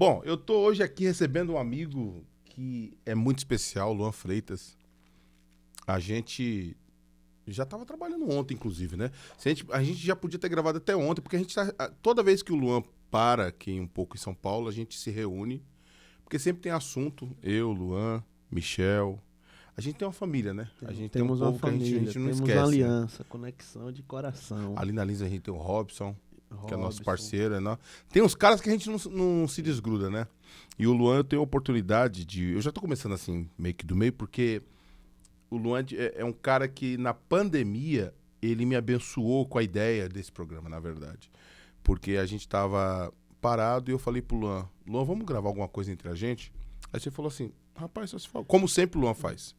Bom, eu tô hoje aqui recebendo um amigo que é muito especial, Luan Freitas. A gente já estava trabalhando ontem, inclusive, né? A gente já podia ter gravado até ontem, porque a gente tá, toda vez que o Luan para aqui um pouco em São Paulo, a gente se reúne, porque sempre tem assunto, eu, Luan, Michel. A gente tem uma família, né? A gente tem um Temos uma povo que a família, gente não temos esquece, uma né? aliança, conexão de coração. Ali na Lins a gente tem o Robson, que é nosso Robson. parceiro. Tem uns caras que a gente não se desgruda, né? E o Luan, eu tenho a oportunidade de... Eu já tô começando assim, meio que do meio, porque o Luan é um cara que, na pandemia, ele me abençoou com a ideia desse programa, na verdade. Porque a gente tava parado e eu falei pro Luan, vamos gravar alguma coisa entre a gente? Aí você falou assim, rapaz, só se for... Como sempre o Luan faz.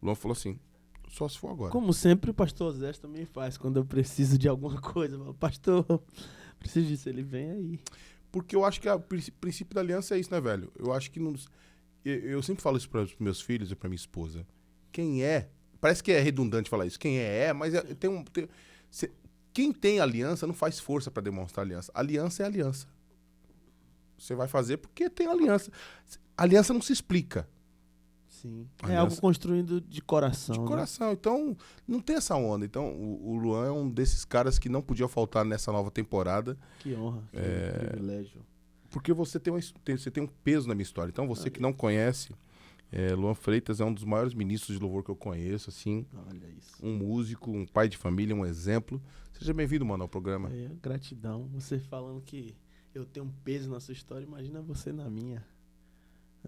O Luan falou assim, só se for agora. Como sempre, o pastor Zé também faz, quando eu preciso de alguma coisa. Pastor, preciso disso, ele vem aí. Porque eu acho que o princípio da aliança é isso, né, velho? Eu acho que eu sempre falo isso para os meus filhos e para minha esposa. Quem é... Parece que é redundante falar isso. Quem mas quem tem aliança não faz força para demonstrar aliança. Aliança é aliança. Você vai fazer porque tem aliança. Aliança não se explica. Sim. Aliança... É algo construído de coração. De né? coração. Então, não tem essa onda. Então, o Luan é um desses caras que não podia faltar nessa nova temporada. Que honra, que privilégio. Porque você tem um peso na minha história. Então, você que não conhece, Luan Freitas é um dos maiores ministros de louvor que eu conheço, assim. Olha isso. Um músico, um pai de família, um exemplo. Seja bem-vindo, mano, ao programa. Gratidão. Você falando que eu tenho um peso na sua história, imagina você na minha.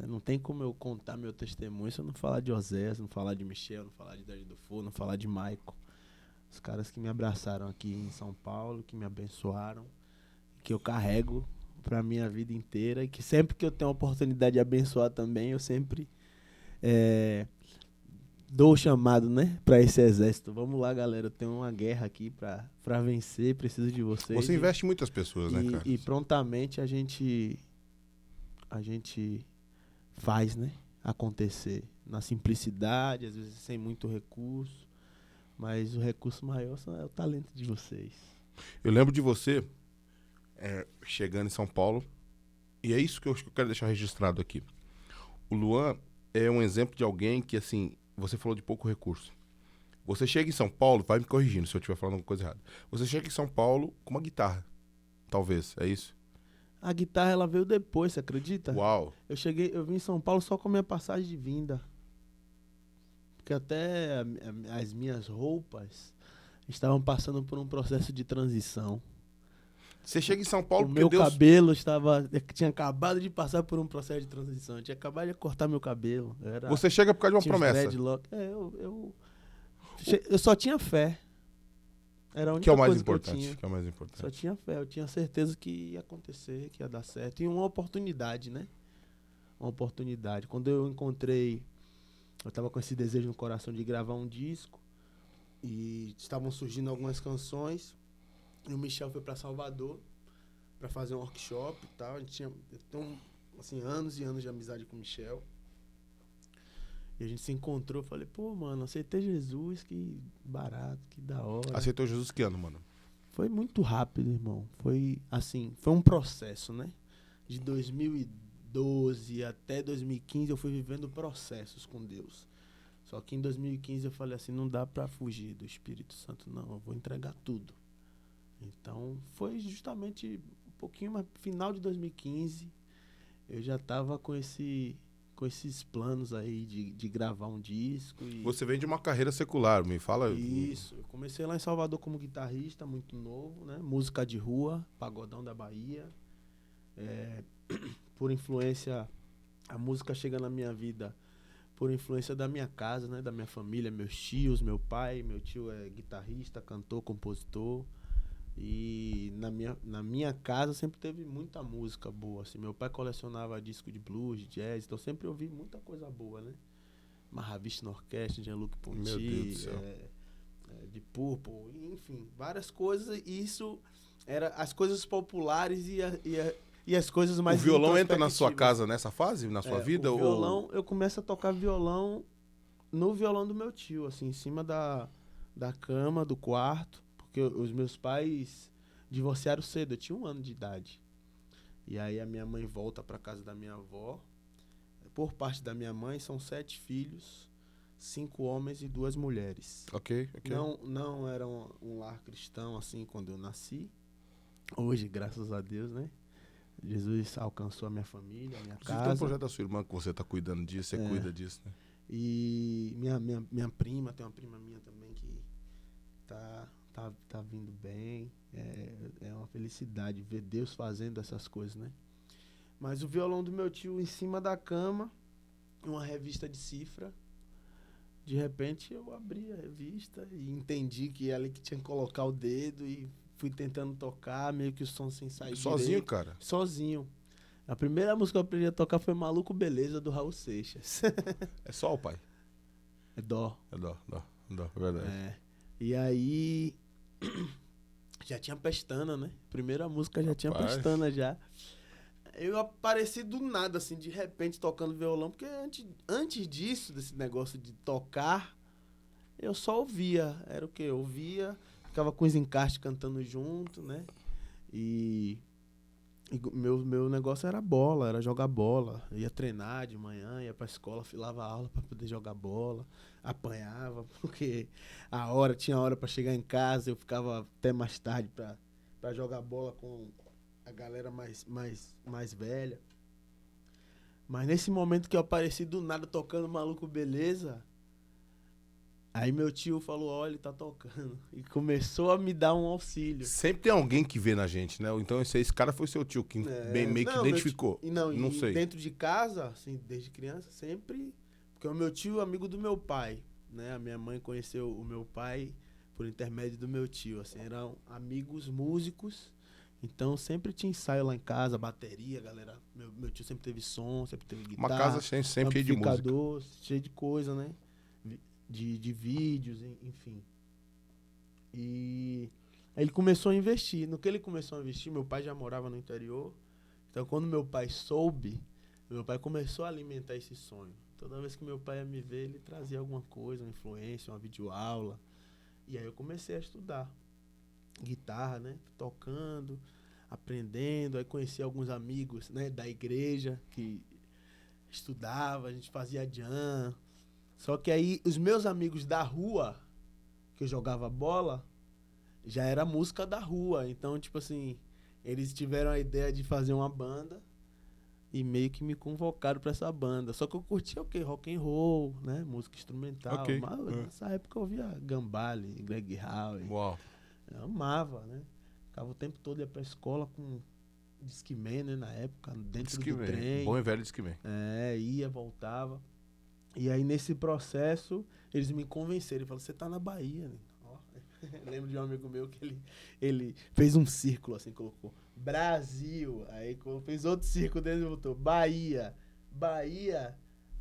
Não tem como eu contar meu testemunho se eu não falar de Osés, não falar de Michel, não falar de David Dufour, não falar de Maico. Os caras que me abraçaram aqui em São Paulo, que me abençoaram, que eu carrego pra minha vida inteira e que sempre que eu tenho a oportunidade de abençoar também, eu sempre dou o chamado, né, pra esse exército. Vamos lá, galera, eu tenho uma guerra aqui pra vencer, preciso de vocês. Você investe em muitas pessoas, né, cara? E prontamente a gente faz, né, acontecer na simplicidade, às vezes sem muito recurso, mas o recurso maior é o talento de vocês. Eu lembro de você chegando em São Paulo, e é isso que eu quero deixar registrado aqui. O Luan é um exemplo de alguém que, assim, você falou de pouco recurso. Você chega em São Paulo, vai me corrigindo se eu estiver falando alguma coisa errada. Você chega em São Paulo com uma guitarra, talvez, é isso? A guitarra, ela veio depois, você acredita? Uau! Eu vim em São Paulo só com a minha passagem de vinda. Porque até as minhas roupas estavam passando por um processo de transição. Você chega em São Paulo porque meu cabelo tinha acabado de passar por um processo de transição. Eu tinha acabado de cortar meu cabelo. Você chega por causa de uma promessa. Eu só tinha fé. Era a única que é o mais coisa importante. que eu tinha. Que é o mais importante. Só tinha fé. Eu tinha certeza que ia acontecer, que ia dar certo. E uma oportunidade, né? Uma oportunidade. Quando eu encontrei... Eu tava com esse desejo no coração de gravar um disco. E estavam surgindo algumas canções. E o Michel foi para Salvador para fazer um workshop e tal. Eu tenho, assim, anos e anos de amizade com o Michel. E a gente se encontrou. Falei, pô, mano, aceitei Jesus, que barato, que da hora. Aceitou Jesus que ano, mano? Foi muito rápido, irmão. Foi, assim, foi um processo, né? De 2012 até 2015 eu fui vivendo processos com Deus. Só que em 2015 eu falei assim, não dá para fugir do Espírito Santo, não. Eu vou entregar tudo. Então, foi justamente um pouquinho mais final de 2015, eu já estava com esses planos aí de gravar um disco. Você vem de uma carreira secular, me fala. Isso, eu comecei lá em Salvador como guitarrista, muito novo, né? Música de rua, pagodão da Bahia. Por influência, a música chega na minha vida por influência da minha casa, né? Da minha família, meus tios, meu tio é guitarrista, cantor, compositor. E na minha casa sempre teve muita música boa, assim. Meu pai colecionava disco de blues, de jazz, então sempre ouvi muita coisa boa, né? Mahavishnu Orquestra, Jean-Luc Ponty, de Purple, enfim, várias coisas. E isso era as coisas populares e as coisas mais... O violão entra na sua casa nessa fase, na sua vida? O violão, eu começo a tocar violão no violão do meu tio, assim, em cima da cama, do quarto. Porque os meus pais divorciaram cedo, eu tinha 1 ano de idade. E aí a minha mãe volta para casa da minha avó. Por parte da minha mãe, são 7 filhos, 5 homens e 2 mulheres. Ok. Não era um lar cristão assim quando eu nasci. Hoje, graças a Deus, né? Jesus alcançou a minha família, a minha Inclusive, tem um casa. projeto da sua irmã que você tá cuidando disso, você cuida disso, né? E minha prima, tem uma prima minha também que tá vindo bem. É uma felicidade ver Deus fazendo essas coisas, né? Mas o violão do meu tio em cima da cama, uma revista de cifra. De repente eu abri a revista e entendi que é ali que tinha que colocar o dedo e fui tentando tocar, meio que o som sem sair Sozinho, direito. cara? Sozinho. A primeira música que eu aprendi a tocar foi Maluco Beleza, do Raul Seixas. É só o pai? É dó. É verdade. É. E aí já tinha pestana, né? Primeira música já tinha pestana já. Eu apareci do nada, assim, de repente tocando violão, porque antes disso, desse negócio de tocar, eu só ouvia. Era o quê? Eu ouvia, ficava com os encaixes cantando junto, né? E meu negócio era bola, era jogar bola. Eu ia treinar de manhã, ia pra escola, filava aula pra poder jogar bola. Apanhava, porque tinha hora pra chegar em casa, eu ficava até mais tarde pra jogar bola com a galera mais velha. Mas nesse momento que eu apareci do nada tocando Maluco Beleza, aí meu tio falou, olha, ele tá tocando. E começou a me dar um auxílio. Sempre tem alguém que vê na gente, né? Então esse cara foi seu tio que meio que identificou. Não sei. Sei. Dentro de casa, assim, desde criança, sempre... Porque o meu tio é amigo do meu pai, né? A minha mãe conheceu o meu pai por intermédio do meu tio, assim, eram amigos músicos. Então sempre tinha ensaio lá em casa, bateria, galera. Meu tio sempre teve som, sempre teve guitarra. Uma casa sempre cheia de música. Cheio de coisa, né? De vídeos, enfim. E aí ele começou a investir. No que ele começou a investir, meu pai já morava no interior. Então quando meu pai soube, meu pai começou a alimentar esse sonho. Toda vez que meu pai ia me ver, ele trazia alguma coisa, uma influência, uma videoaula. E aí eu comecei a estudar guitarra, né? Tocando, aprendendo. Aí conheci alguns amigos, né, da igreja que estudava, a gente fazia jam. Só que aí os meus amigos da rua, que eu jogava bola, já era música da rua. Então, tipo assim, eles tiveram a ideia de fazer uma banda e meio que me convocaram pra essa banda. Só que eu curtia o quê? Rock and roll, né? Música instrumental. Okay. Mas nessa época eu ouvia Gambale, Greg Howe. Uau. Eu amava, né? Ficava o tempo todo, ia pra escola com Discman, né? Na época, dentro do trem. Bom e velho Discman. Ia, voltava. E aí, nesse processo, eles me convenceram. Ele falou, você tá na Bahia, né? Lembro de um amigo meu que ele fez um círculo, assim, colocou Brasil. Aí fez outro círculo dele e botou Bahia,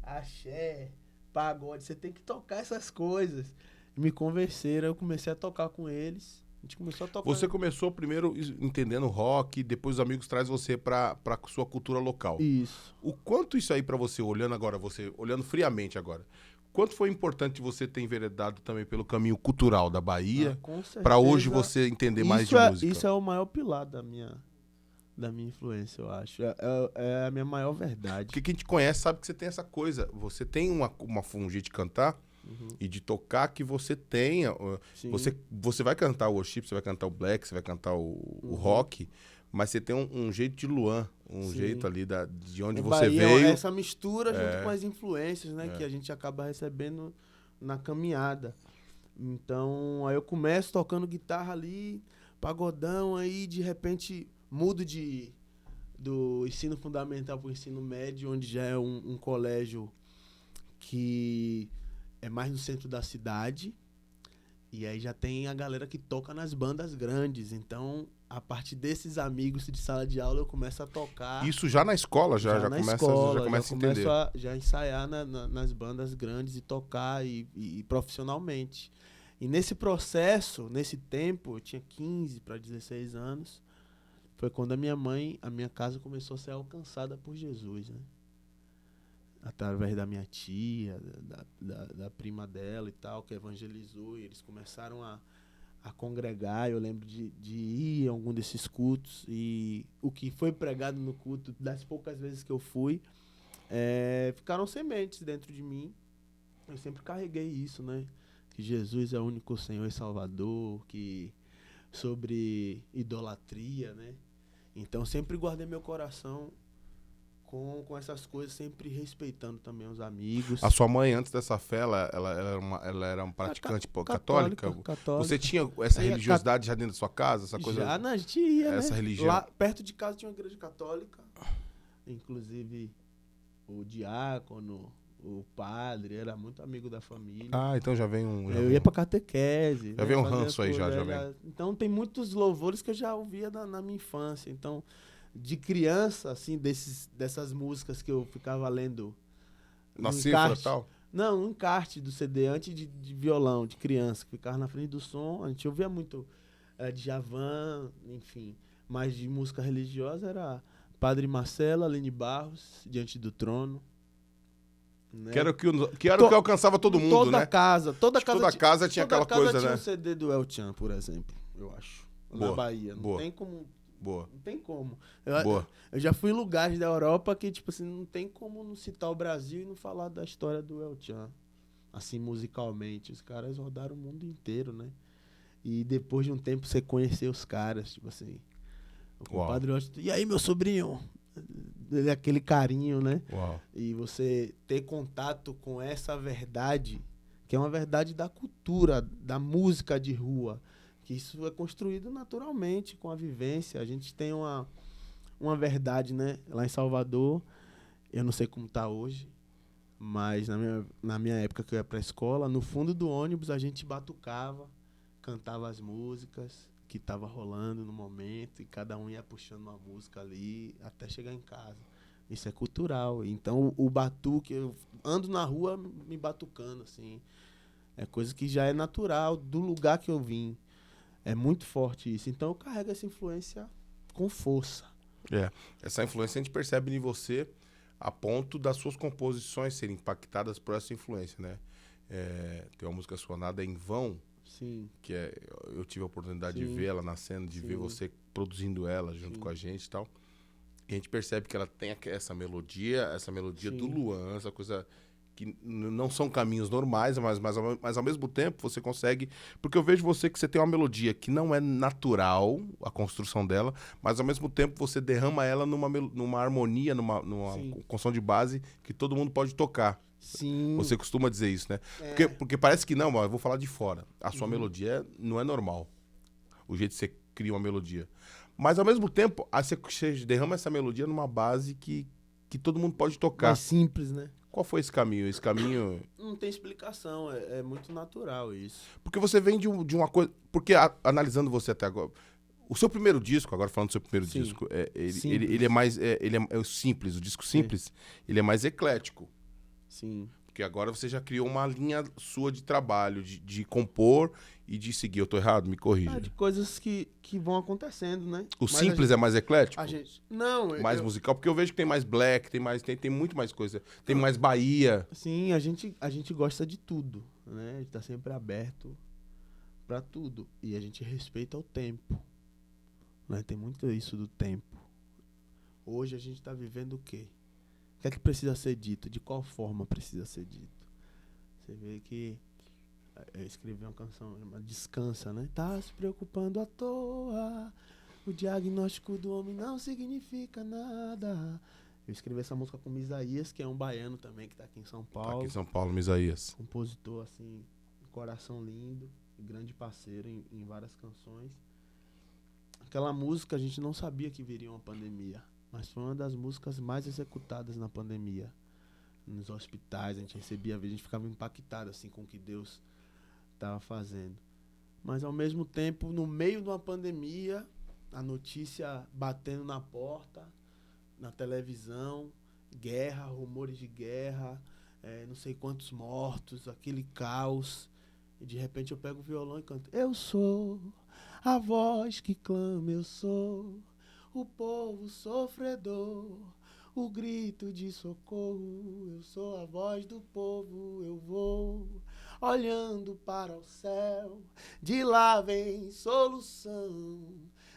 axé, pagode. Você tem que tocar essas coisas. Me convenceram, eu comecei a tocar com eles. A gente começou a tocar. Você começou primeiro entendendo rock, depois os amigos trazem você pra sua cultura local. Isso. O quanto isso aí pra você, olhando friamente agora, quanto foi importante você ter enveredado também pelo caminho cultural da Bahia, pra hoje você entender mais de música? Isso é o maior pilar da minha influência, eu acho. É a minha maior verdade. Porque quem te conhece sabe que você tem essa coisa. Você tem uma jeito de cantar e de tocar que você tenha. Você vai cantar o worship, você vai cantar o black, você vai cantar o rock, mas você tem um jeito de Luan, jeito ali de onde você veio. Essa mistura junto com as influências, né, que a gente acaba recebendo na caminhada. Então, aí eu começo tocando guitarra ali, pagodão, aí de repente mudo do ensino fundamental para o ensino médio, onde já é um colégio que é mais no centro da cidade. E aí já tem a galera que toca nas bandas grandes. Então, a partir desses amigos de sala de aula, eu começo a tocar. Isso já na escola, já começa a entender. Já ensaiar nas bandas grandes e tocar e profissionalmente. E nesse processo, nesse tempo, eu tinha 15 para 16 anos, foi quando a minha casa começou a ser alcançada por Jesus, né? Através da minha tia, da prima dela e tal, que evangelizou, e eles começaram a congregar. Eu lembro de ir em algum desses cultos e o que foi pregado no culto, das poucas vezes que eu fui, ficaram sementes dentro de mim. Eu sempre carreguei isso, né? Que Jesus é o único Senhor e Salvador, que sobre idolatria, né? Então sempre guardei meu coração com essas coisas, sempre respeitando também os amigos. A sua mãe, antes dessa fé, ela era um praticante católica? Católica. Você tinha essa Aí, religiosidade já dentro da sua casa? Essa coisa? Já, a gente ia, essa né? religião? Lá perto de casa tinha uma igreja católica. Inclusive, o diácono, o padre, era muito amigo da família. Ah, então já vem um... Eu ia pra catequese. Já vem um ranço aí, já vem. Então tem muitos louvores que eu já ouvia na minha infância. Então, de criança, assim, dessas músicas que eu ficava lendo. Na cifra e tal? Não, um encarte do CD antes de violão, de criança, que ficava na frente do som. A gente ouvia muito Djavan, enfim. Mas de música religiosa era Padre Marcelo, Aline Barros, Diante do Trono. Né? Que era o que alcançava todo mundo, toda né? Casa, toda casa tinha aquela coisa, tinha né? um CD do El Chan, por exemplo, eu acho. Na Bahia. Não tem como. Boa. Não tem como. Eu já fui em lugares da Europa que, tipo assim, não tem como não citar o Brasil e não falar da história do El Chan. Assim, musicalmente. Os caras rodaram o mundo inteiro, né? E depois de um tempo você conhecer os caras, tipo assim. O compadre, e aí, meu sobrinho? Aquele carinho, né? Uau. E você ter contato com essa verdade, que é uma verdade da cultura, da música de rua, que isso é construído naturalmente com a vivência. A gente tem uma verdade, né? Lá em Salvador, eu não sei como tá hoje, mas na minha época que eu ia pra escola, no fundo do ônibus a gente batucava, cantava as músicas que tava rolando no momento e cada um ia puxando uma música ali até chegar em casa. Isso é cultural. Então o batuque, eu ando na rua me batucando, assim. É coisa que já é natural do lugar que eu vim. É muito forte isso. Então eu carrego essa influência com força. Essa influência a gente percebe em você a ponto das suas composições serem impactadas por essa influência, né? Tem uma música sua, Nada é em Vão. Sim. Que eu tive a oportunidade de ver ela nascendo, de ver você produzindo ela junto com a gente e tal. E a gente percebe que ela tem essa melodia do Luan, essa coisa que não são caminhos normais, mas ao mesmo tempo você consegue... Porque eu vejo que você tem uma melodia que não é natural, a construção dela, mas ao mesmo tempo você derrama ela numa harmonia, numa construção de base que todo mundo pode tocar. Sim. Você costuma dizer isso, né? Porque parece que não, mas eu vou falar de fora. A sua melodia não é normal. O jeito que você cria uma melodia. Mas, ao mesmo tempo, você derrama essa melodia numa base que todo mundo pode tocar. Mais simples, né? Qual foi esse caminho? Esse caminho... Não tem explicação. É muito natural isso. Porque você vem de uma coisa... Porque, analisando você até agora... O seu primeiro disco, agora falando do seu primeiro disco, ele é mais... Ele é simples, o disco simples, ele é mais eclético. Sim. Porque agora você já criou uma linha sua de trabalho, de compor e de seguir. Eu tô errado? Me corrija. De coisas que vão acontecendo, né? O simples é mais eclético? Não. Mais musical? Porque eu vejo que tem mais black, tem muito mais coisa. Tem mais Bahia. Sim, a gente gosta de tudo, né? A gente tá sempre aberto pra tudo. E a gente respeita o tempo, né? Tem muito isso do tempo. Hoje a gente tá vivendo o quê? O que é que precisa ser dito? De qual forma precisa ser dito? Você vê que eu escrevi uma canção, uma Descansa, né? Tá se preocupando à toa, o diagnóstico do homem não significa nada. Eu escrevi essa música com o Misaías, que é um baiano também, que tá aqui em São Paulo. Tá aqui em São Paulo, Misaías. Compositor, assim, coração lindo, grande parceiro em várias canções. Aquela música a gente não sabia que viria uma pandemia. Mas foi uma das músicas mais executadas na pandemia. Nos hospitais, a gente recebia, a gente ficava impactado assim, com o que Deus estava fazendo. Mas, ao mesmo tempo, no meio de uma pandemia, a notícia batendo na porta, na televisão, guerra, rumores de guerra, não sei quantos mortos, aquele caos. E, de repente, eu pego o violão e canto: eu sou a voz que clama, eu sou o povo sofredor, o grito de socorro. Eu sou a voz do povo, eu vou olhando para o céu, de lá vem solução.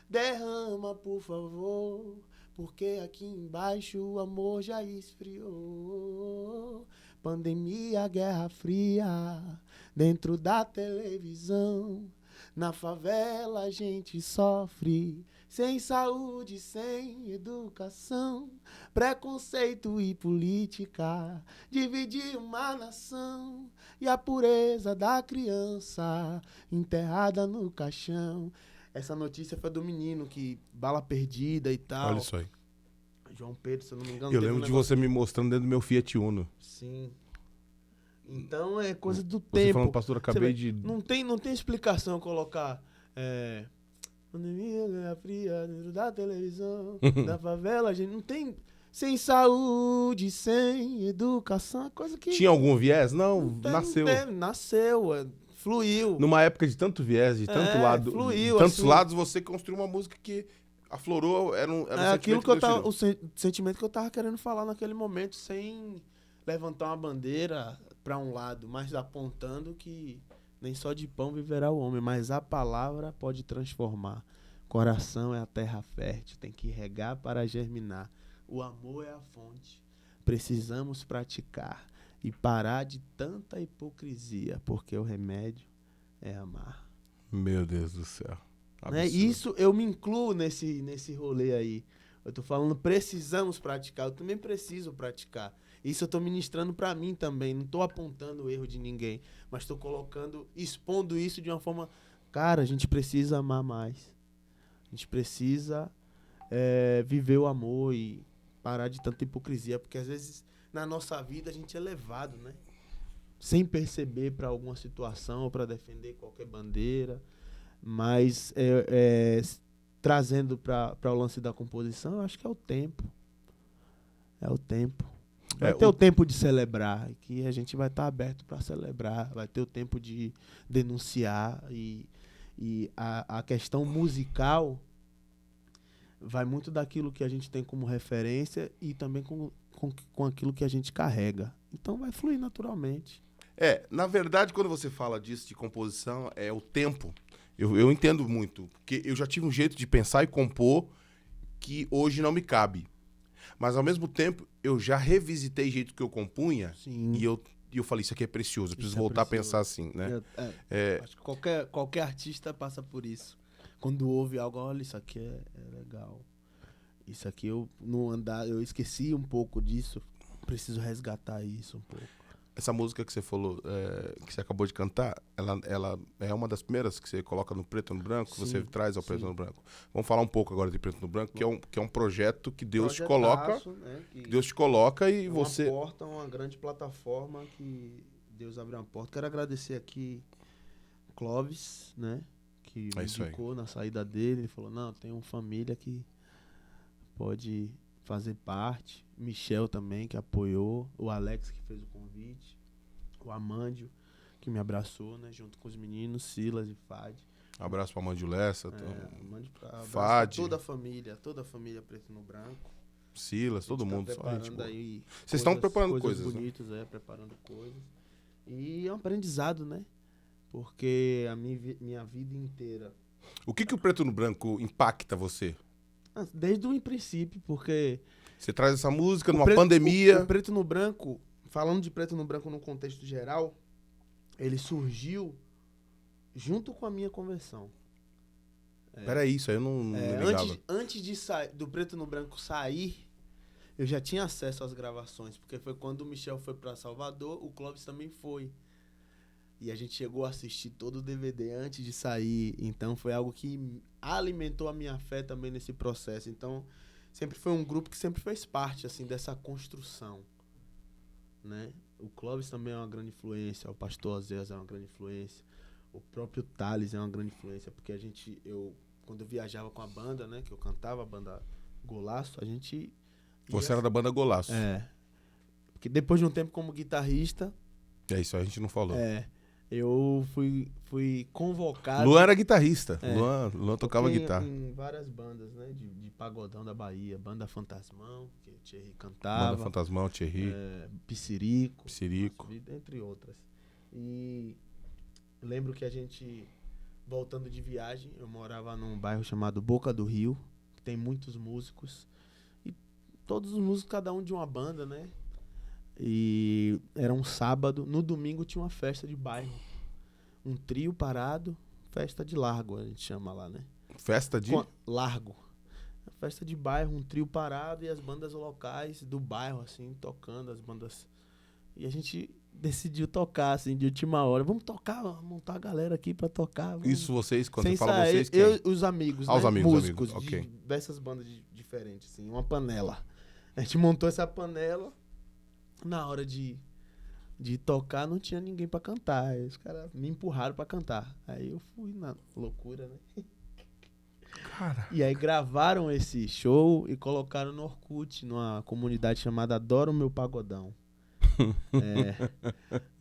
Derrama, por favor, porque aqui embaixo o amor já esfriou. Pandemia, Guerra Fria, dentro da televisão. Na favela a gente sofre, sem saúde, sem educação, preconceito e política, dividir uma nação, e a pureza da criança enterrada no caixão. Essa notícia foi do menino que bala perdida e tal. Olha isso aí. João Pedro, se eu não me engano. Eu lembro de você me mostrando dentro do meu Fiat Uno. Sim. Então é coisa do Você tempo. falando, pastor, acabei de... Não tem explicação colocar pandemia, Guerra Fria, dentro da televisão, da favela, a gente não tem... Sem saúde, sem educação, é coisa que... Tinha algum viés? Não, não tem, nasceu. Nasceu, fluiu. Numa época de tanto viés, de tanto lado, fluiu, de tantos assim. lados, você construiu uma música que aflorou, era um aquilo sentimento que eu Deus tava, tirou. o sentimento que eu tava querendo falar naquele momento, sem levantar uma bandeira para um lado, mas apontando que nem só de pão viverá o homem, mas a palavra pode transformar. Coração é a terra fértil, tem que regar para germinar. O amor é a fonte. Precisamos praticar e parar de tanta hipocrisia, porque o remédio é amar. Meu Deus do céu. Né? Isso eu me incluo nesse rolê aí. Eu tô falando, precisamos praticar. Eu também preciso praticar. Isso eu tô ministrando pra mim também. Não tô apontando o erro de ninguém. Mas tô colocando, expondo isso de uma forma... Cara, a gente precisa amar mais. A gente precisa viver o amor e parar de tanta hipocrisia. Porque às vezes na nossa vida a gente é levado, né? Sem perceber pra alguma situação ou pra defender qualquer bandeira. Mas trazendo para o lance da composição, eu acho que é o tempo. É o tempo. Vai ter o tempo de celebrar, que a gente vai estar aberto para celebrar. Vai ter o tempo de denunciar. E a questão musical vai muito daquilo que a gente tem como referência e também com aquilo que a gente carrega. Então vai fluir naturalmente. Na verdade, quando você fala disso, de composição, é o tempo. Eu entendo muito, porque eu já tive um jeito de pensar e compor que hoje não me cabe. Mas, ao mesmo tempo, eu já revisitei o jeito que eu compunha. Sim. E eu falei, isso aqui é precioso, eu preciso voltar a pensar assim, né? Acho que qualquer artista passa por isso. Quando ouve algo, olha, isso aqui é legal. Isso aqui eu esqueci um pouco disso, preciso resgatar isso um pouco. Essa música que você falou, que você acabou de cantar, ela é uma das primeiras que você coloca no preto e no branco, que você traz ao preto e no branco. Vamos falar um pouco agora de preto e no branco, que é um projeto que Deus te coloca, né, que Deus te coloca e você... uma grande plataforma que Deus abre uma porta. Quero agradecer aqui Clóvis, né, que me indicou na saída dele. Ele falou, não, tem uma família que pode fazer parte. Michel também, que apoiou. O Alex, que fez o convite. O Amândio, que me abraçou, né? Junto com os meninos, Silas e Fad. Abraço pra Amândio Lessa. Fad. Toda a família Preto no Branco. Silas, todo mundo. Vocês estão preparando coisas bonitas, né? Preparando coisas. E é um aprendizado, né? Porque a minha vida inteira... O que o Preto no Branco impacta você? Desde o princípio, porque... Você traz essa música numa pandemia... O Preto no Branco, falando de Preto no Branco no contexto geral, ele surgiu junto com a minha conversão. Peraí, isso aí eu não ligava. Antes do Preto no Branco sair, eu já tinha acesso às gravações, porque foi quando o Michel foi para Salvador, o Clóvis também foi. E a gente chegou a assistir todo o DVD antes de sair. Então foi algo que alimentou a minha fé também nesse processo. Então sempre foi um grupo que sempre fez parte assim dessa construção, né? O Clóvis também é uma grande influência, o Pastor Oséias é uma grande influência, o próprio Thales é uma grande influência, porque quando eu viajava com a banda, né, que eu cantava a banda Golaço, a gente... Você era da banda Golaço. Porque depois de um tempo como guitarrista... Isso a gente não falou. Eu fui convocado... Luan era guitarrista. Luan tocava guitarra. Em várias bandas, né? De pagodão da Bahia. Banda Fantasmão, que o Thierry cantava. Banda Fantasmão, Thierry. Pissirico. Pissirico. Entre outras. E lembro que a gente, voltando de viagem, eu morava num bairro chamado Boca do Rio, que tem muitos músicos. E todos os músicos, cada um de uma banda, né? E era um sábado. No domingo tinha uma festa de bairro. Um trio parado, festa de largo, a gente chama lá, né? Festa de? Largo. Festa de bairro, um trio parado e as bandas locais do bairro, assim, tocando, as bandas. E a gente decidiu tocar, assim, de última hora. Vamos tocar, vamos montar a galera aqui pra tocar. Vamos. Isso vocês, quando Sem você fala sair, vocês, quem? eu os amigos, Ah, né? os amigos, Músicos amigos, de ok. diversas bandas diferentes, assim, uma panela. A gente montou essa panela, na hora de tocar não tinha ninguém pra cantar. Aí os caras me empurraram pra cantar. Aí eu fui na loucura, né? Cara. E aí gravaram esse show e colocaram no Orkut, numa comunidade chamada Adoro Meu Pagodão.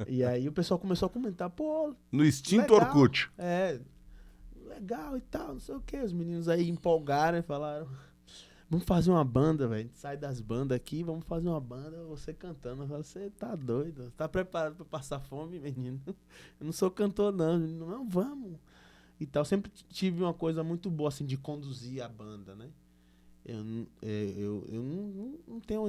E aí o pessoal começou a comentar, pô, No extinto legal, Orkut. legal e tal, não sei o que. Os meninos aí empolgaram e falaram, vamos fazer uma banda, velho. A gente sai das bandas aqui, vamos fazer uma banda, você cantando. Eu falei, você tá doido? Tá preparado pra passar fome, menino? Eu não sou cantor, não. Menino, não, vamos. E tal. Sempre tive uma coisa muito boa, assim, de conduzir a banda, né? Eu não tenho...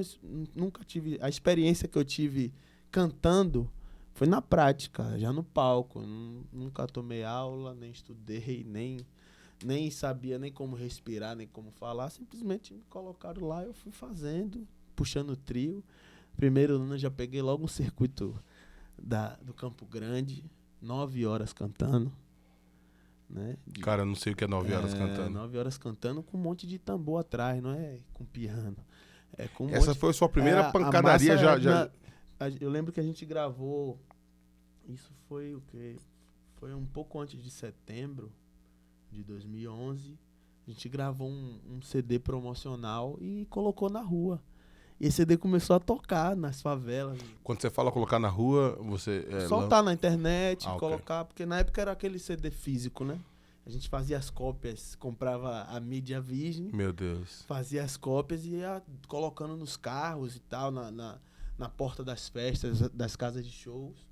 Nunca tive... A experiência que eu tive cantando foi na prática, já no palco. Eu nunca tomei aula, nem estudei, nem sabia nem como respirar, nem como falar. Simplesmente me colocaram lá, eu fui fazendo, puxando o trio. Primeiro ano eu já peguei logo um circuito do Campo Grande, 9 horas cantando. Né? Cara, eu não sei o que é 9 horas cantando. 9 horas cantando com um monte de tambor atrás, não é com piano. É com Essa foi a sua primeira pancadaria já. Eu lembro que a gente gravou. Isso foi o quê? Foi um pouco antes de setembro de 2011. A gente gravou um CD promocional e colocou na rua. E esse CD começou a tocar nas favelas. Quando você fala colocar na rua, você... soltar na internet, okay. Colocar... Porque na época era aquele CD físico, né? A gente fazia as cópias, comprava a mídia virgem. Meu Deus. Fazia as cópias e ia colocando nos carros e tal, na porta das festas, das casas de shows.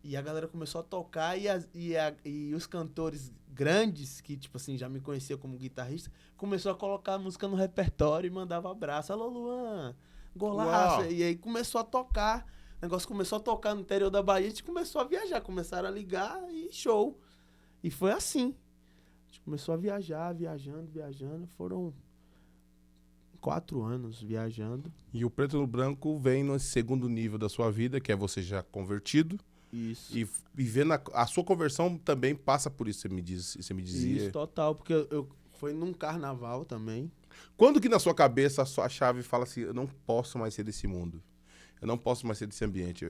E a galera começou a tocar e os cantores grandes, que tipo assim, já me conheciam como guitarrista, começou a colocar a música no repertório e mandava abraço. Alô, Luan, golaço. Uau. E aí começou a tocar, o negócio começou a tocar no interior da Bahia, a gente começou a viajar, começaram a ligar e show. E foi assim. A gente começou a viajar, viajando. Foram 4 anos viajando. E o Preto no Branco vem no segundo nível da sua vida, que é você já convertido. Isso. E vendo a sua conversão também passa por isso, você me dizia. Isso, total, porque eu foi num carnaval também. Quando que na sua cabeça a sua chave fala assim, eu não posso mais ser desse mundo, eu não posso mais ser desse ambiente,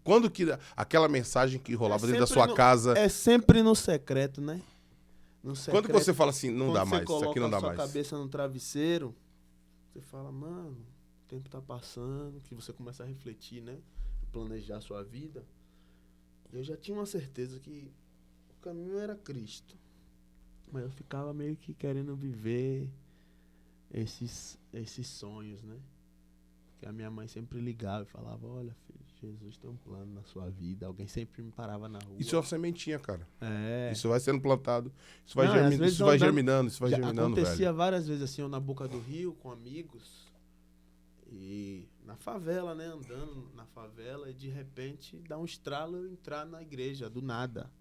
quando que aquela mensagem que rolava dentro da sua casa... É sempre no secreto, né? No secreto, quando que você fala assim, não dá mais, isso aqui não dá mais? Quando você coloca a sua cabeça no travesseiro, você fala, mano, o tempo tá passando, que você começa a refletir, né? Planejar a sua vida. Eu já tinha uma certeza que o caminho era Cristo. Mas eu ficava meio que querendo viver esses sonhos, né? Que a minha mãe sempre ligava e falava, olha, filho, Jesus tem um plano na sua vida. Alguém sempre me parava na rua. Isso é uma sementinha, cara. É. Isso vai sendo plantado. Isso vai germinando, acontecia velho. Várias vezes assim, eu na Boca do Rio com amigos. E na favela, né? Andando na favela e de repente dá um estralo eu entrar na igreja, do nada.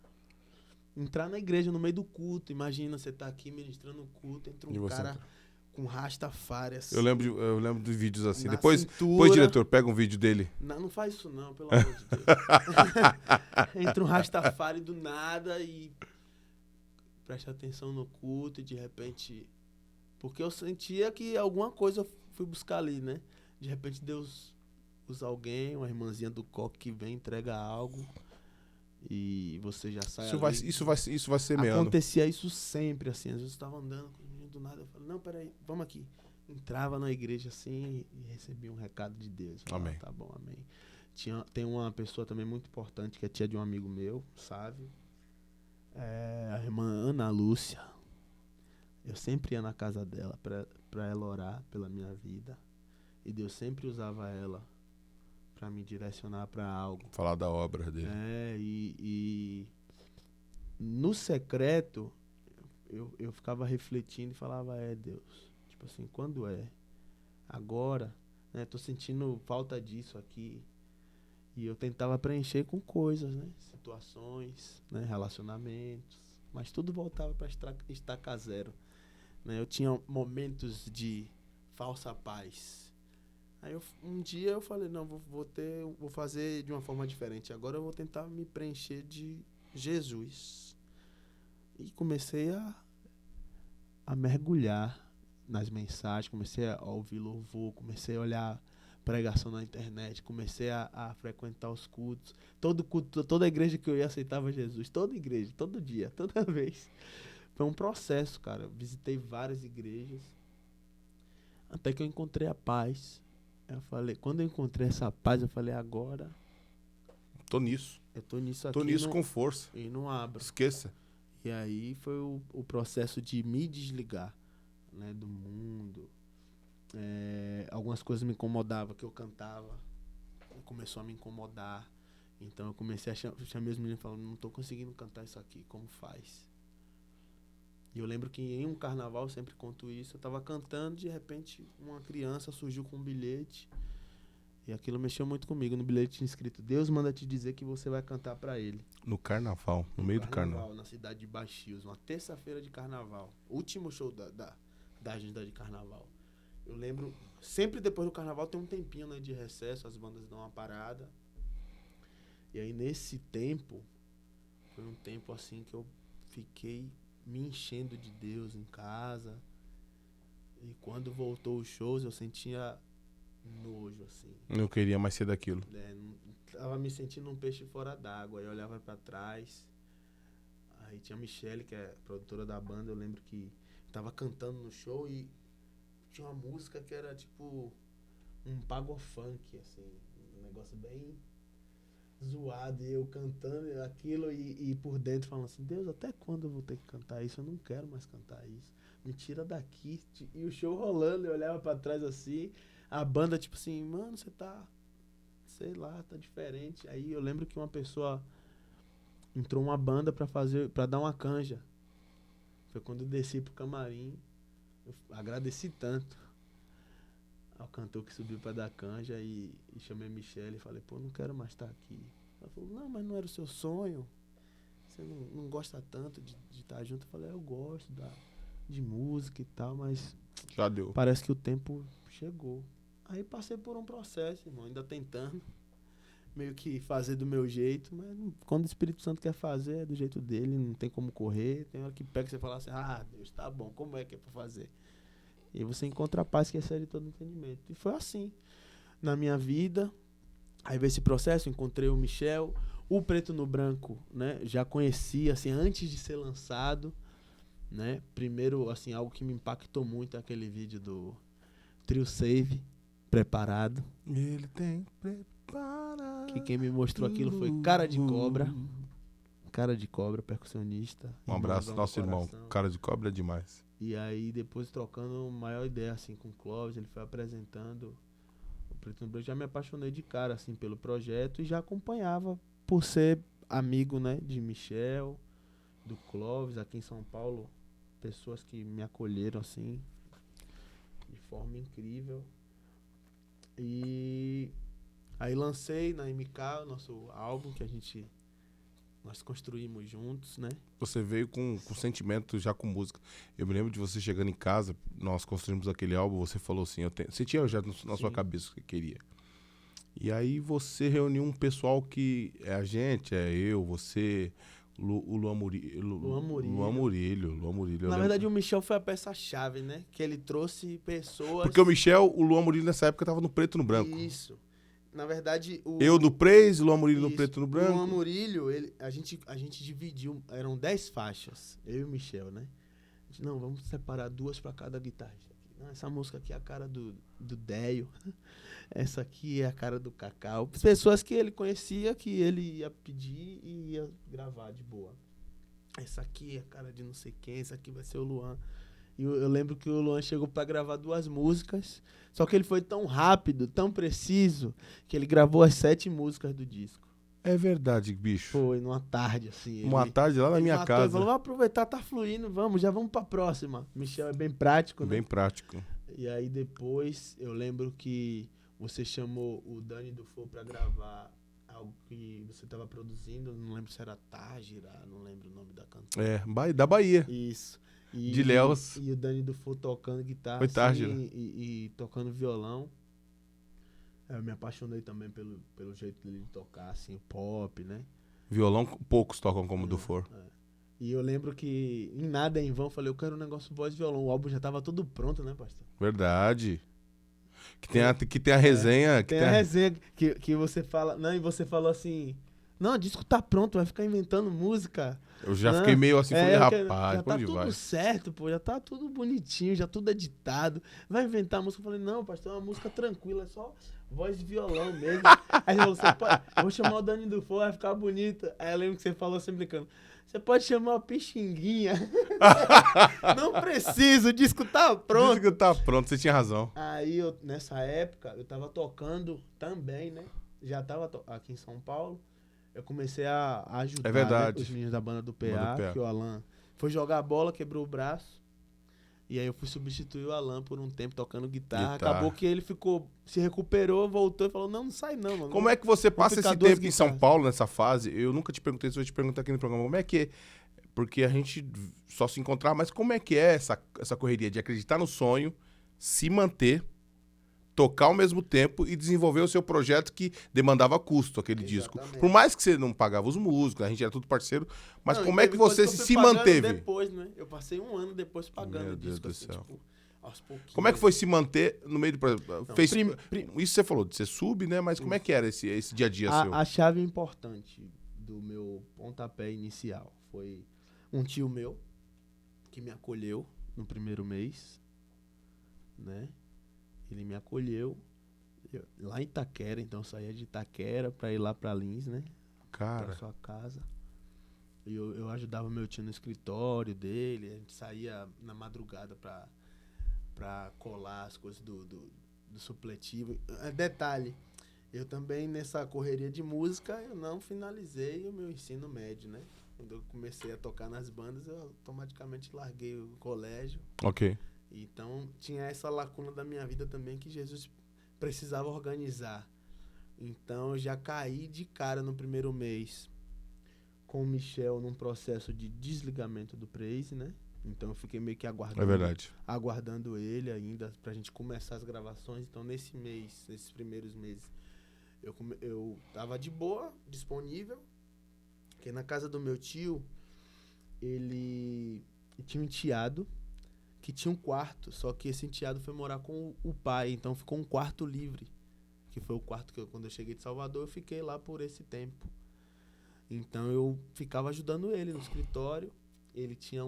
Entrar na igreja no meio do culto. Imagina, você tá aqui ministrando o culto, entra um cara com Rastafari assim. Eu lembro de vídeos assim. Depois, diretor, pega um vídeo dele. Não faz isso não, pelo amor de Deus. Entra um Rastafari do nada e presta atenção no culto e de repente... Porque eu sentia que alguma coisa eu fui buscar ali, né? De repente Deus usa alguém, uma irmãzinha do coque que vem, entrega algo e você já sai isso vai semeando. Acontecia isso sempre, assim. Às vezes eu estava andando do nada, eu falei, não, peraí, vamos aqui. Entrava na igreja assim e recebia um recado de Deus. Falava, amém. Tá bom, amém. Tem uma pessoa também muito importante, que é tia de um amigo meu, sabe? A irmã Ana Lúcia. Eu sempre ia na casa dela pra ela orar pela minha vida. E Deus sempre usava ela pra me direcionar pra algo. Falar da obra dele. E no secreto, eu ficava refletindo e falava, Deus, tipo assim, quando é? Agora, né? Tô sentindo falta disso aqui. E eu tentava preencher com coisas, né? Situações, né? Relacionamentos. Mas tudo voltava pra estaca zero. Né? Eu tinha momentos de falsa paz. Aí um dia eu falei, não, vou fazer de uma forma diferente. Agora eu vou tentar me preencher de Jesus. E comecei a mergulhar nas mensagens, comecei a ouvir louvor, comecei a olhar pregação na internet, comecei a frequentar os cultos. Todo culto, toda igreja que eu ia aceitava Jesus. Toda igreja, todo dia, toda vez. Foi um processo, cara. Eu visitei várias igrejas. Até que eu encontrei a paz. Eu falei, quando eu encontrei essa paz, eu falei, agora... Tô nisso. Eu tô nisso aqui. Tô nisso com força. E não abro. Esqueça. E aí foi o processo de me desligar, né, do mundo. Algumas coisas me incomodavam, que eu cantava. Começou a me incomodar. Então eu comecei a chamar os meninos falando, não tô conseguindo cantar isso aqui, como faz? E eu lembro que em um carnaval, eu sempre conto isso, eu tava cantando, de repente uma criança surgiu com um bilhete. E aquilo mexeu muito comigo. No bilhete tinha escrito, Deus manda te dizer que você vai cantar pra ele. No carnaval, no meio do carnaval. Na cidade de Baxios, uma terça-feira de carnaval. Último show da agenda de carnaval. Eu lembro, sempre depois do carnaval tem um tempinho, né, de recesso, as bandas dão uma parada. E aí nesse tempo, foi um tempo assim que eu fiquei me enchendo de Deus em casa. E quando voltou os shows, eu sentia nojo, assim. Não queria mais ser daquilo. Tava me sentindo um peixe fora d'água. Aí eu olhava pra trás. Aí tinha a Michelle, que é produtora da banda. Eu lembro que tava cantando no show e tinha uma música que era tipo um pagofunk, assim. Um negócio bem zoado. E eu cantando aquilo e por dentro falando assim, Deus, até quando eu vou ter que cantar isso? Eu não quero mais cantar isso. Me tira daqui. E o show rolando, eu olhava pra trás assim... A banda, tipo assim, mano, você tá, sei lá, tá diferente. Aí eu lembro que uma pessoa entrou uma banda pra dar uma canja. Foi quando eu desci pro camarim. Eu agradeci tanto ao cantor que subiu pra dar canja e chamei a Michelle e falei, pô, não quero mais estar aqui. Ela falou, não, mas não era o seu sonho. Você não gosta tanto de estar junto. Eu falei, eu gosto de música e tal, mas já deu. Parece que o tempo chegou. Aí passei por um processo, irmão, ainda tentando meio que fazer do meu jeito, mas quando o Espírito Santo quer fazer, é do jeito dele, não tem como correr. Tem hora que pega e você fala assim, Deus, tá bom, como é que é pra fazer? E aí você encontra a paz que excede todo entendimento. E foi assim, na minha vida. Aí veio esse processo, encontrei o Michel, o Preto no Branco, né? Já conhecia, assim, antes de ser lançado, né? Primeiro, assim, algo que me impactou muito é aquele vídeo do Trio Save, Preparado. Ele tem preparado. Que quem me mostrou aquilo foi Cara de Cobra. Cara de Cobra, percussionista. Um abraço, nosso irmão. Cara de Cobra é demais. E aí, depois trocando maior ideia, assim, com o Clóvis, ele foi apresentando o Preto no Branco. Já me apaixonei de cara, assim, pelo projeto e já acompanhava por ser amigo, né, de Michel, do Clóvis, aqui em São Paulo. Pessoas que me acolheram, assim, de forma incrível. E aí lancei na MK o nosso álbum que nós construímos juntos, né? Você veio com sentimento já com música. Eu me lembro de você chegando em casa, nós construímos aquele álbum, você falou assim, você tinha já na sua cabeça o que queria. E aí você reuniu um pessoal que é a gente, é eu, você, o Luan Murilho. Na verdade, o Michel foi a peça-chave, né? Que ele trouxe pessoas... Porque o Luan Murilho nessa época tava no Preto no Branco. Isso. Na verdade, eu no Praise, o Luan Murilho no Preto no Branco. O Luan Murilho, a gente dividiu, eram 10 faixas, eu e o Michel, né? A gente, não, vamos separar 2 para cada guitarrista. Não, essa música aqui é a cara do Deio, essa aqui é a cara do Cacau. Pessoas que ele conhecia, que ele ia pedir e ia gravar de boa. Essa aqui é a cara de não sei quem, essa aqui vai ser o Luan. E eu lembro que o Luan chegou pra gravar 2 músicas, só que ele foi tão rápido, tão preciso, que ele gravou as 7 músicas do disco. É verdade, bicho. Foi numa tarde, assim. Uma tarde lá na ele minha matou, casa. Ele falou, vamos aproveitar, tá fluindo, já vamos pra próxima. Michel é bem prático, né? Bem prático. E aí depois, eu lembro que você chamou o Dani do Flow pra gravar algo que você tava produzindo, não lembro se era Tágira, não lembro o nome da cantora. Da Bahia. Isso. De Léus. E o Dani do Flow tocando guitarra Foi Tágira. e tocando violão. Eu me apaixonei também pelo jeito dele tocar, assim, o pop, né? Violão, poucos tocam como o do For. E eu lembro que em Nada é em Vão, eu falei, eu quero um negócio voz e violão. O álbum já tava tudo pronto, né, pastor? Verdade. Que tem a resenha. Tem a resenha que você fala... Não, e você falou assim... Não, o disco tá pronto, vai ficar inventando música. Eu já fiquei meio assim, falei, rapaz, já tá onde tudo vai? certo, pô, já tá tudo bonitinho, já tudo editado. Vai inventar música? Eu falei, não, pastor, é uma música tranquila, é só voz e violão mesmo. Aí ele falou, eu vou chamar o Dani do Flow, vai ficar bonita. Aí eu lembro que você falou assim, brincando, você pode chamar o Pixinguinha. Não precisa, o disco tá pronto. O disco tá pronto, você tinha razão. Aí, nessa época, eu tava tocando também, né? Já tava aqui em São Paulo. Eu comecei a ajudar, É verdade. Né, os meninos da banda do PA, que o Alan foi jogar a bola, quebrou o braço. E aí eu fui substituir o Alan por um tempo tocando guitarra. Acabou que ele se recuperou, voltou e falou, não sai não, mano. Como é que você passa esse tempo em São Paulo, nessa fase? Eu nunca te perguntei, se eu te perguntar aqui no programa, como é que é? Porque a gente só se encontrar, mas como é que é essa correria de acreditar no sonho, se manter, tocar ao mesmo tempo e desenvolver o seu projeto que demandava custo, aquele disco. Por mais que você não pagava os músicos, a gente era tudo parceiro, mas como é que você se manteve? Depois, né? Eu passei 1 ano depois pagando o disco. Meu Deus do céu. Tipo, aos pouquinhos. Como é que foi se manter no meio do... Isso você falou, de ser sub, né? Mas como é que era esse dia a dia seu? A chave importante do meu pontapé inicial foi um tio meu que me acolheu no primeiro mês, né? Ele me acolheu lá em Itaquera, então eu saía de Itaquera pra ir lá pra Lins, né? Cara. Pra sua casa. E eu ajudava meu tio no escritório dele, a gente saía na madrugada pra colar as coisas do supletivo. Detalhe, eu também nessa correria de música, eu não finalizei o meu ensino médio, né? Quando eu comecei a tocar nas bandas, eu automaticamente larguei o colégio. Ok. Então, tinha essa lacuna da minha vida também que Jesus precisava organizar. Então, eu já caí de cara no primeiro mês com o Michel num processo de desligamento do Praise, né? Então, eu fiquei meio que aguardando ele ainda pra gente começar as gravações. Então, nesses primeiros meses, eu tava de boa, disponível, porque na casa do meu tio, ele tinha um enteado que tinha um quarto, só que esse enteado foi morar com o pai, então ficou um quarto livre, que foi o quarto que quando eu cheguei de Salvador, eu fiquei lá por esse tempo. Então eu ficava ajudando ele no escritório, ele tinha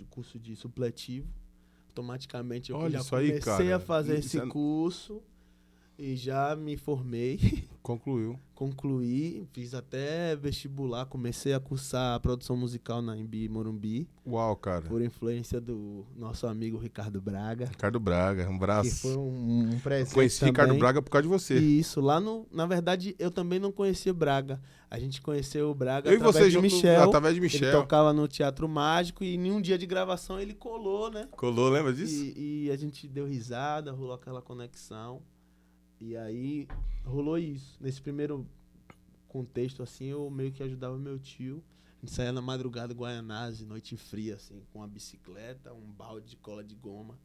curso de supletivo, automaticamente eu já comecei a fazer esse curso e já me formei. Concluí, fiz até vestibular, comecei a cursar a produção musical na Embi Morumbi. Uau, cara. Por influência do nosso amigo Ricardo Braga. Ricardo Braga, um abraço. Que foi um presente. Conheci também. Ricardo Braga por causa de você. Isso, na verdade, eu também não conhecia Braga. A gente conheceu o Braga através de Michel. Através de Michel. Ele tocava no Teatro Mágico e em um dia de gravação ele colou, né? Colou, lembra disso? E a gente deu risada, rolou aquela conexão. E aí rolou isso. Nesse primeiro contexto, assim, eu meio que ajudava meu tio. A gente saía na madrugada, Guaianazes, noite fria, assim, com uma bicicleta, um balde de cola de goma,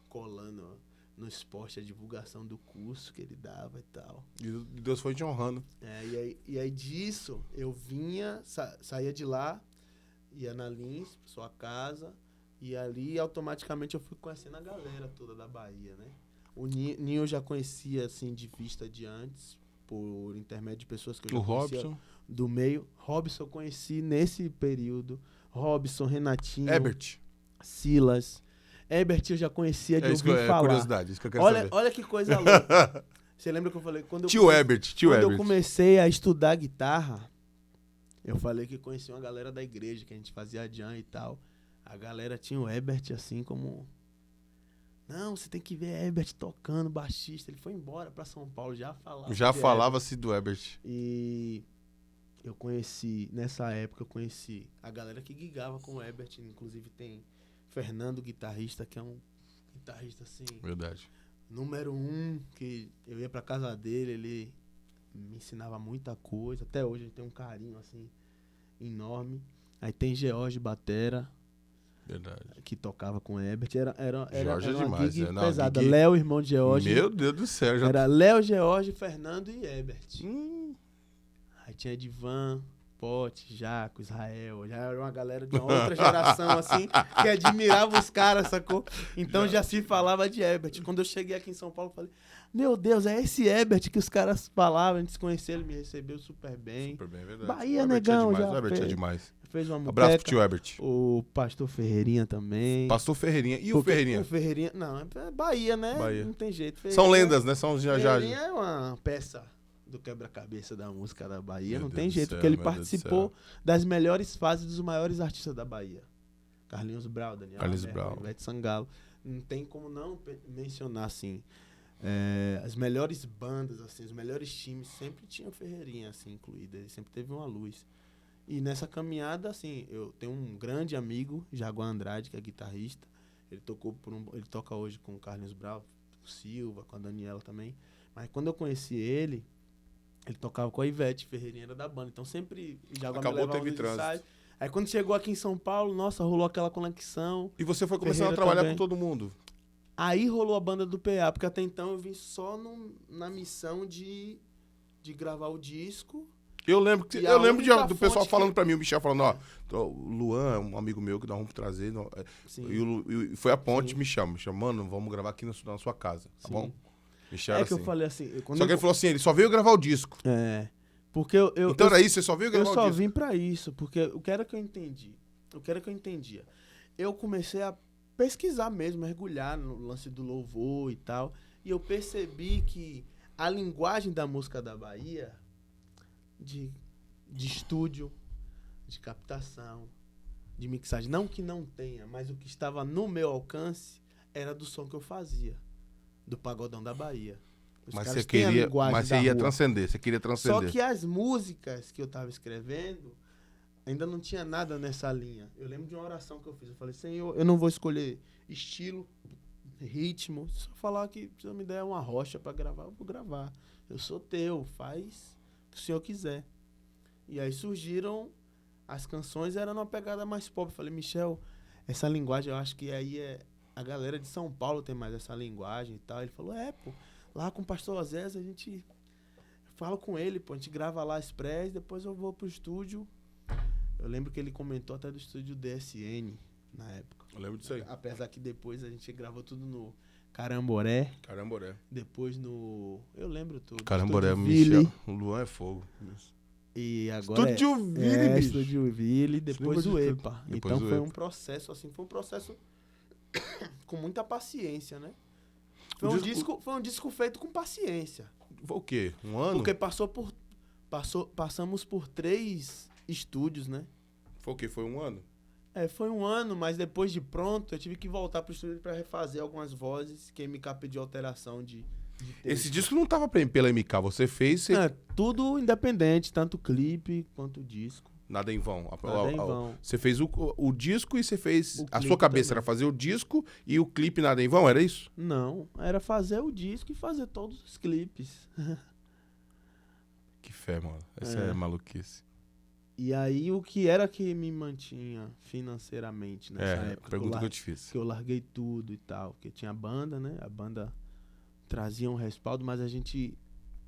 colando no esporte a divulgação do curso que ele dava e tal. E Deus foi te honrando. E aí disso, eu vinha, saía de lá, ia na Lins, sua casa, e ali automaticamente eu fui conhecendo a galera toda da Bahia, né? O Ninho eu já conhecia, assim, de vista de antes, por intermédio de pessoas que eu já conhecia. Robson. Do meio. Robson eu conheci nesse período. Robson, Renatinho. Ebert. Silas. Ebert eu já conhecia de ouvir falar. Curiosidade, isso que eu quero saber. Olha que coisa louca. Você lembra que eu falei? Quando eu comecei a estudar guitarra, eu falei que conheci uma galera da igreja, que a gente fazia jam e tal. a galera tinha o Ebert assim como... Não, você tem que ver Ebert tocando, baixista. Ele foi embora pra São Paulo, já falava. Já de falava-se do Ebert. E eu conheci, nessa época, eu conheci a galera que gigava com o Ebert. Inclusive tem Fernando, guitarrista, que é um guitarrista assim... Verdade. Número 1, que eu ia pra casa dele, ele me ensinava muita coisa. Até hoje ele tem um carinho assim enorme. Aí tem George Batera, Verdade. que tocava com o Ebert. Era Jorge é uma demais, gig Não, pesada. gig- Léo, irmão de George. Meu Deus do céu. Já... Era Léo, George, Fernando e Ebert. Hum, Aí tinha Edvan, Pote, Jaco, Israel. Já era uma galera de uma outra geração, assim, que admirava os caras, sacou? Então já se falava de Ebert. Quando eu cheguei aqui em São Paulo, eu falei, meu Deus, é esse Ebert que os caras falavam. A gente se conheceu, ele me recebeu super bem. super bem, verdade. Bahia, O Ebert negão, é demais. já O Ebert é fez. demais. Fez uma Abraço pro muqueca. tio Ebert. O Pastor Ferreirinha também. Pastor Ferreirinha. E o Porque Ferreirinha? O Ferreirinha, não, é Bahia, né? Bahia. Não tem jeito. São Ferreirinha- lendas, né? São já. Ferreirinha é uma peça do quebra-cabeça da música da Bahia. Meu Não Deus tem do jeito, céu, porque ele meu Deus do participou das melhores fases dos maiores artistas da Bahia. Carlinhos Brau, Daniel Carlinhos Alberto, Brau. Ivete Sangalo. Não tem como não mencionar, assim, as melhores bandas, assim, os melhores times, sempre tinha o Ferreirinha, assim, incluído. Ele sempre teve uma luz. E nessa caminhada, assim, eu tenho um grande amigo, Jaguar Andrade, que é guitarrista. Ele toca hoje com o Carlinhos Brau, com o Silva, com a Daniela também. Mas quando eu conheci ele tocava com a Ivete, Ferreirinha era da banda. Então sempre Jaguar Acabou, me levava teve nos trânsito. ensaios. Aí quando chegou aqui em São Paulo, nossa, rolou aquela conexão. E você foi começando a Ferreira trabalhar também. com todo mundo. Aí rolou a banda do PA, porque até então eu vim só na missão de gravar o disco. Eu lembro, E a única do pessoal fonte falando que- pra mim, o Michel falando, ó, o Luan é um amigo meu que nós vamos trazer. Sim. E foi a ponte, Sim. Michel, mano, vamos gravar aqui na sua casa, tá Sim. bom? Michel É era que assim. eu falei assim. Só que ele falou assim, ele só veio gravar o disco. Porque eu Então era isso, você só veio eu gravar o só disco. vim pra isso, porque o que era que eu entendi? O que era que eu entendia? Eu comecei a pesquisar mesmo, mergulhar no lance do louvor e tal, e eu percebi que a linguagem da música da Bahia, de estúdio, de captação, de mixagem, não que não tenha, mas o que estava no meu alcance era do som que eu fazia, do pagodão da Bahia. Os Mas caras você têm a queria, linguagem mas da você ia rua. transcender, você queria transcender. Só que as músicas que eu tava escrevendo, ainda não tinha nada nessa linha. Eu lembro de uma oração que eu fiz. Eu falei, Senhor, eu não vou escolher estilo, ritmo. Só falar que se eu me der uma rocha pra gravar, eu vou gravar. Eu sou teu, faz o que o Senhor quiser. E aí surgiram, as canções eram numa pegada mais pop. Eu falei, Michel, essa linguagem, eu acho que aí a galera de São Paulo tem mais essa linguagem e tal. Ele falou, pô, lá com o Pastor Osés a gente fala com ele, pô, a gente grava lá as prés, depois eu vou pro estúdio. Eu lembro que ele comentou até do estúdio DSN na época. Eu lembro disso aí. Apesar que depois a gente gravou tudo no Caramboré, Caramboré. depois no... Eu lembro tudo. Caramboré, Estúdio Ville, Michel. O Luan é fogo. e agora Estúdio Ville, bicho. Estúdio Ville, depois lembra o de tudo. EPA. Depois Então o foi EPA. um processo, assim, foi um processo com muita paciência, né? O Foi um disco feito com paciência. Foi o quê? Um ano? Porque passamos por 3 estúdios, né? Foi o quê? Foi um ano? Foi um ano, mas depois de pronto, eu tive que voltar pro estúdio pra refazer algumas vozes, que a MK pediu alteração de texto. Esse disco não tava pela MK, você fez, Tudo independente, tanto o clipe quanto o disco. nada em vão. Nada em vão. Você fez o disco e você fez... O A clipe sua cabeça também. era fazer o disco e o clipe nada em vão, era isso? Não, era fazer o disco e fazer todos os clipes. Que fé, mano. Essa é maluquice. E aí, o que era que me mantinha financeiramente nessa época? Pergunta que eu te fiz. Que eu larguei tudo e tal. Porque tinha a banda, né? A banda trazia um respaldo, mas a gente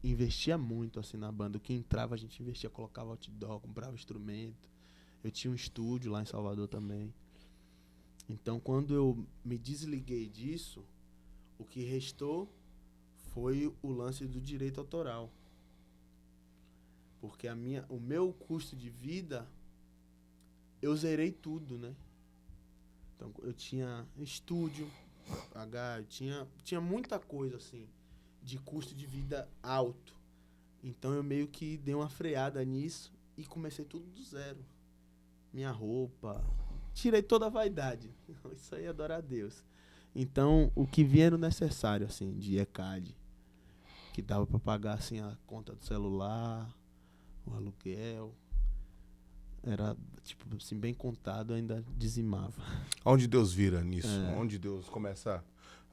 investia muito, assim, na banda. O que entrava, a gente investia, colocava outdoor, comprava instrumento. Eu tinha um estúdio lá em Salvador também. Então, quando eu me desliguei disso, o que restou foi o lance do direito autoral. Porque o meu custo de vida, eu zerei tudo, né? Então, eu tinha estúdio, eu tinha muita coisa, assim, de custo de vida alto. Então, eu meio que dei uma freada nisso e comecei tudo do zero. Minha roupa, tirei toda a vaidade. Isso aí é adorar a Deus. Então, o que vinha era o necessário, assim, de ECAD, que dava pra pagar, assim, a conta do celular, o aluguel. Era, tipo, assim, bem contado, ainda dizimava. Onde Deus vira nisso? É. Onde Deus começa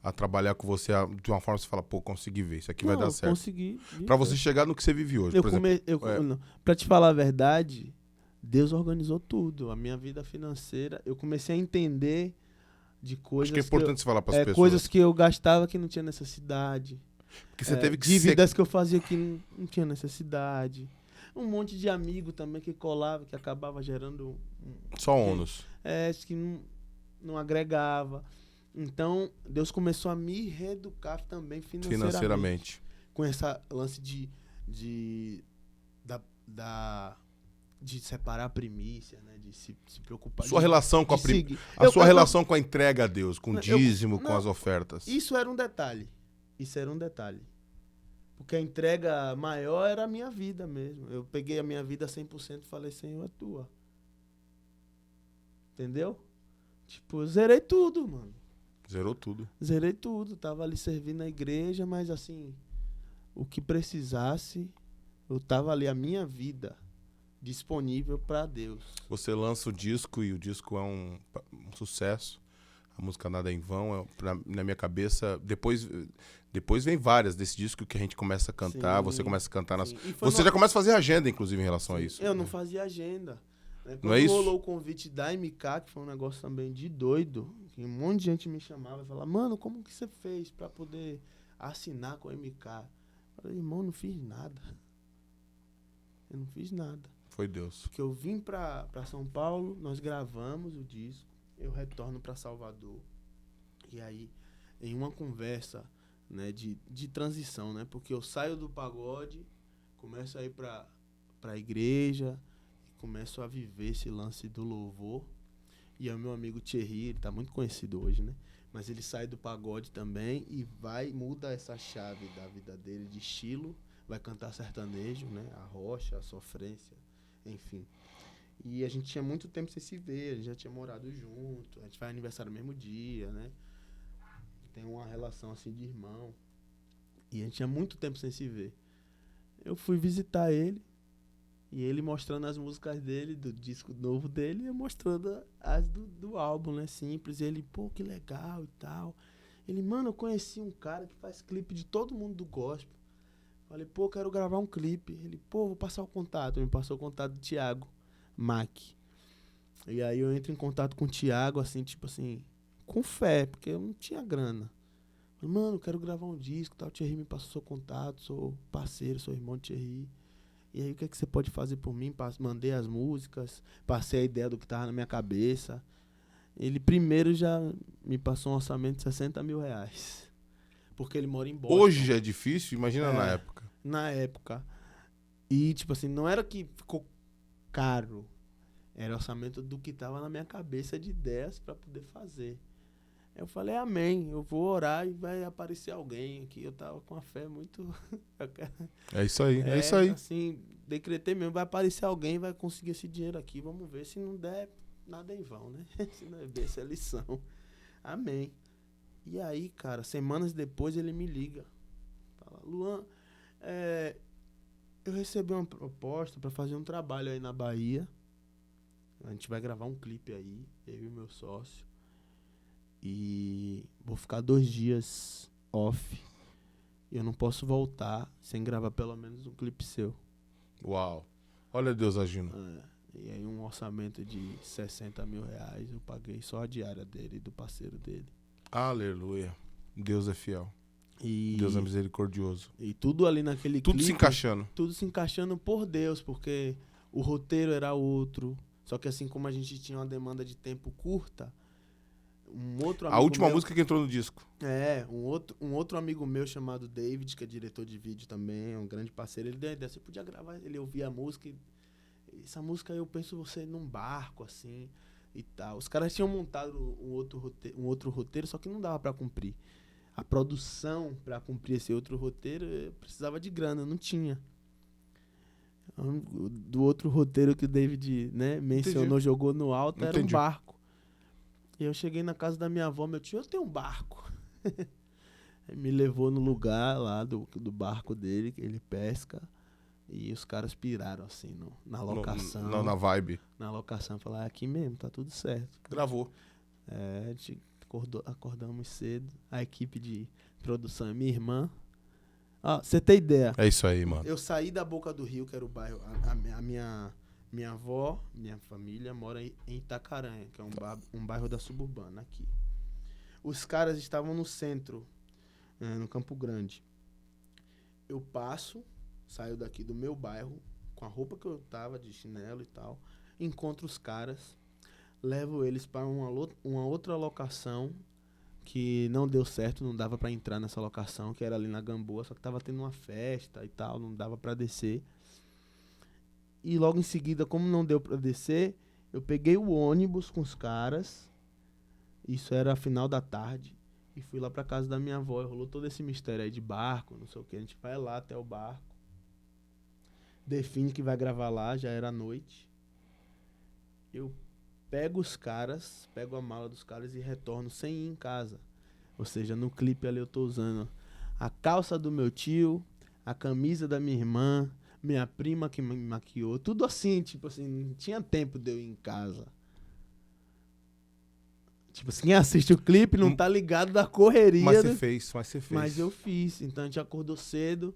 a trabalhar com você de uma forma que você fala, pô, consegui ver, isso aqui vai dar certo. Consegui. Pra você chegar no que você vive hoje, Eu por exemplo. não, pra te falar a verdade, Deus organizou tudo. A minha vida financeira, eu comecei a entender de coisas Acho que é importante você falar pras pessoas. coisas que eu gastava que não tinha necessidade. Porque você teve que dívidas que eu fazia que não tinha necessidade. Um monte de amigo também que colava, que acabava gerando... Só ônus. que não agregava. Então, Deus começou a me reeducar também financeiramente. Com essa lance de separar a primícia, né? De se preocupar. Sua relação com sua relação com a entrega a Deus, com o dízimo, com as ofertas. Isso era um detalhe. Porque a entrega maior era a minha vida mesmo. Eu peguei a minha vida 100% e falei, Senhor, é tua. Entendeu? Tipo, eu zerei tudo, mano. Zerou tudo. Zerei tudo. Tava ali servindo a igreja, mas assim, o que precisasse, eu tava ali, a minha vida disponível pra Deus. Você lança o disco e o disco é um sucesso. A música Nada é em Vão, na minha cabeça, depois vem várias desse disco que a gente começa a cantar, você começa a cantar Você já começa a fazer agenda, inclusive, em relação a isso. Eu não fazia agenda. Quando não é isso? rolou o convite da MK, que foi um negócio também de doido, que um monte de gente me chamava e falava, mano, como que você fez pra poder assinar com a MK? Eu falei, irmão, não fiz nada. Eu não fiz nada. Foi Deus. Porque eu vim pra São Paulo, nós gravamos o disco, eu retorno pra Salvador. E aí, em uma conversa, né, de transição, né? Porque eu saio do pagode, começo a ir pra igreja, começo a viver esse lance do louvor. E aí o meu amigo Thierry, ele tá muito conhecido hoje, né? Mas ele sai do pagode também e muda essa chave da vida dele de estilo, vai cantar sertanejo, né? A rocha, a sofrência, enfim. E a gente tinha muito tempo sem se ver, a gente já tinha morado junto, a gente faz aniversário no mesmo dia, né? Tem uma relação assim de irmão. E a gente tinha muito tempo sem se ver. Eu fui visitar ele, e ele mostrando as músicas dele, do disco novo dele, e eu mostrando as do álbum, né? Simples. E ele, pô, que legal e tal. Ele, mano, eu conheci um cara que faz clipe de todo mundo do gospel. Falei, pô, quero gravar um clipe. Ele, pô, vou passar o contato. Ele me passou o contato do Thiago Mac. E aí eu entro em contato com o Thiago, assim, tipo assim, com fé, porque eu não tinha grana. Falei, mano, eu quero gravar um disco, tal. O Thierry me passou seu contato, sou parceiro, sou irmão do Thierry. E aí, o que é que você pode fazer por mim? Mandei as músicas, passei a ideia do que tava na minha cabeça. Ele primeiro já me passou um orçamento de 60 mil reais. Porque ele mora em Boston. Hoje já é difícil? Imagina na época. Na época. E, tipo assim, não era que ficou caro. Era orçamento do que tava na minha cabeça de ideias pra poder fazer. Eu falei, amém, eu vou orar e vai aparecer alguém aqui. Eu tava com a fé muito... É isso aí, é isso aí. Assim, decretei mesmo, vai aparecer alguém, vai conseguir esse dinheiro aqui, vamos ver. Se não der, nada em vão, né? Se não é bem essa lição. Amém. E aí, cara, semanas depois ele me liga. Fala, Luan, eu recebi uma proposta pra fazer um trabalho aí na Bahia. A gente vai gravar um clipe aí, eu e meu sócio. E vou ficar 2 dias off. Eu não posso voltar sem gravar pelo menos um clipe seu. Uau. Olha Deus agindo. E aí um orçamento de 60 mil reais eu paguei só a diária dele e do parceiro dele. Aleluia. Deus é fiel. E Deus é misericordioso. E tudo ali naquele tudo clipe. Se encaixando. Tudo se encaixando por Deus, porque o roteiro era outro. Só que assim como a gente tinha uma demanda de tempo curta, a última música que entrou no disco. Um outro amigo meu chamado David, que é diretor de vídeo também, é um grande parceiro, ele deu a ideia, você podia gravar, ele ouvia a música, essa música eu penso você num barco, assim, e tal. Os caras tinham montado um outro roteiro, só que não dava pra cumprir. A produção pra cumprir esse outro roteiro precisava de grana, não tinha. Do outro roteiro que o David, né, mencionou, jogou no alto, era um barco. E eu cheguei na casa da minha avó, meu tio, eu tenho um barco. Aí me levou no lugar lá do barco dele, que ele pesca. E os caras piraram, assim, na locação. Na vibe. Na locação, falaram, aqui mesmo, tá tudo certo. Gravou. A gente acordamos cedo. A equipe de produção é minha irmã. Você tem ideia? É isso aí, mano. Eu saí da Boca do Rio, que era o bairro. A minha avó, minha família, mora em Itacaranha, que é um bairro da suburbana aqui. Os caras estavam no centro, no Campo Grande. Eu saio daqui do meu bairro, com a roupa que eu tava, de chinelo e tal, encontro os caras, levo eles para uma outra locação que não deu certo, não dava para entrar nessa locação, que era ali na Gamboa, só que tava tendo uma festa e tal, não dava para descer. E logo em seguida, como não deu para descer, eu peguei o ônibus com os caras, isso era final da tarde, e fui lá pra casa da minha avó, e rolou todo esse mistério aí de barco, não sei o que, a gente vai lá até o barco, define que vai gravar lá, já era noite. Eu pego os caras, pego a mala dos caras e retorno sem ir em casa. Ou seja, no clipe ali eu tô usando a calça do meu tio, a camisa da minha irmã, minha prima que me maquiou, tudo assim, tipo assim, não tinha tempo de eu ir em casa. Tipo assim, quem assiste o clipe não tá ligado da correria. Mas você fez. Mas eu fiz. Então a gente acordou cedo,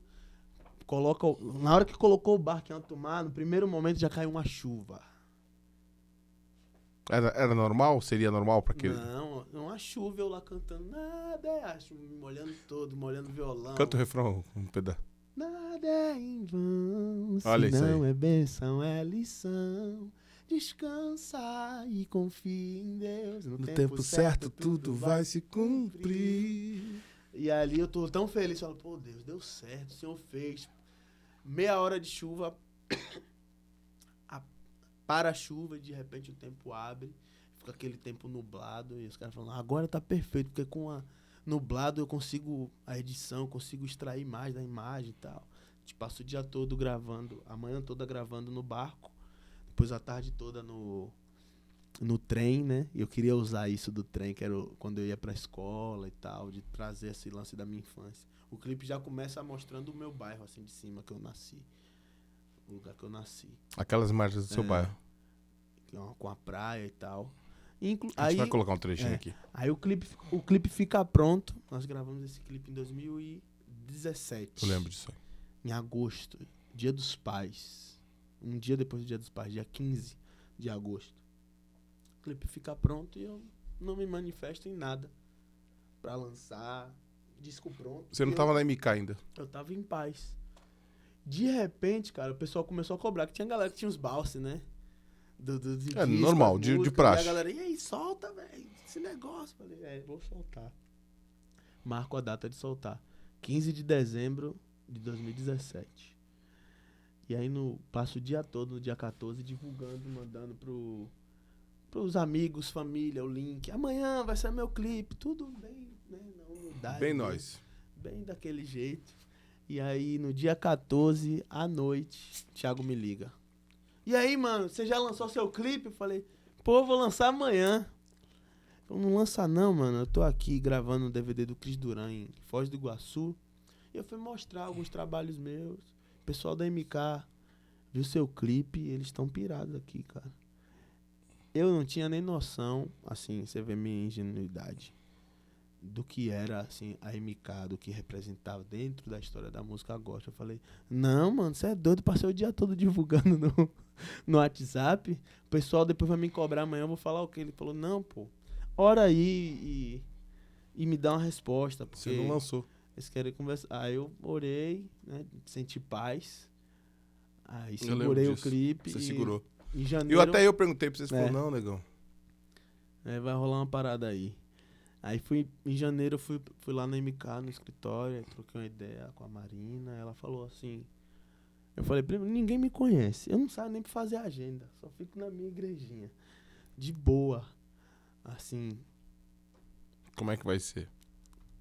na hora que colocou o barco em alto mar, no primeiro momento já caiu uma chuva. Era normal? Seria normal pra aquele? Não, uma chuva, eu lá cantando nada, acho, me molhando todo, molhando violão. Canta o refrão, um pedaço. Nada é em vão, Olha se isso não aí. é bênção, é lição. Descansa e confia em Deus. No tempo certo tudo vai se cumprir. E ali eu tô tão feliz, falo, pô, Deus, deu certo, o Senhor fez. Meia hora de chuva, para a chuva e de repente o tempo abre, fica aquele tempo nublado e os caras falam, agora tá perfeito, porque com a nublado eu consigo, a edição, eu consigo extrair mais da imagem e tal. A gente passa o dia todo gravando, a manhã toda gravando no barco, depois a tarde toda no trem, né? E eu queria usar isso do trem, que era quando eu ia pra escola e tal, de trazer esse lance da minha infância. O clipe já começa mostrando o meu bairro, assim, de cima, que eu nasci. O lugar que eu nasci. Aquelas imagens do seu bairro. Com a praia e tal. A gente vai colocar um trechinho aqui. Aí o clipe fica pronto. Nós gravamos esse clipe em 2017. Eu lembro disso aí. Em agosto, Dia dos Pais. Um dia depois do Dia dos Pais, dia 15 de agosto. O clipe fica pronto e eu não me manifesto em nada pra lançar. Disco pronto. Você não tava na MK ainda? Eu tava em paz. De repente, cara, o pessoal começou a cobrar, que tinha galera que tinha os balses, né? Do disco, normal, de praxe. E a galera, e aí, solta, velho, esse negócio. Falei, vou soltar. Marco a data de soltar. 15 de dezembro de 2017. E aí passo o dia todo, no dia 14, divulgando, mandando pros amigos, família, o link. Amanhã vai ser meu clipe, tudo bem, né? Na humildade. Bem nós. Bem daquele jeito. E aí, no dia 14, à noite, Thiago me liga. E aí, mano, você já lançou seu clipe? Eu falei, pô, vou lançar amanhã. Eu não lança não, mano. Eu tô aqui gravando um DVD do Cris Duran em Foz do Iguaçu. E eu fui mostrar alguns trabalhos meus. O pessoal da MK viu seu clipe e eles estão pirados aqui, cara. Eu não tinha nem noção, assim, você vê minha ingenuidade, do que era, assim, a MK, do que representava dentro da história da música gospel. Eu falei, não, mano, você é doido, passei o dia todo divulgando no WhatsApp. O pessoal depois vai me cobrar amanhã, eu vou falar o quê? Ele falou, não, pô, ora aí e me dá uma resposta. Porque você não lançou. Eles querem conversar. Aí eu orei, né, senti paz. Aí segurei o clipe. Você segurou. Em janeiro... Eu perguntei pra vocês, falou, não, negão. Vai rolar uma parada aí. Aí em janeiro eu fui lá na MK, no escritório, troquei uma ideia com a Marina, ela falou assim, eu falei, primo, ninguém me conhece, eu não saio nem pra fazer agenda, só fico na minha igrejinha, de boa, assim. Como é que vai ser?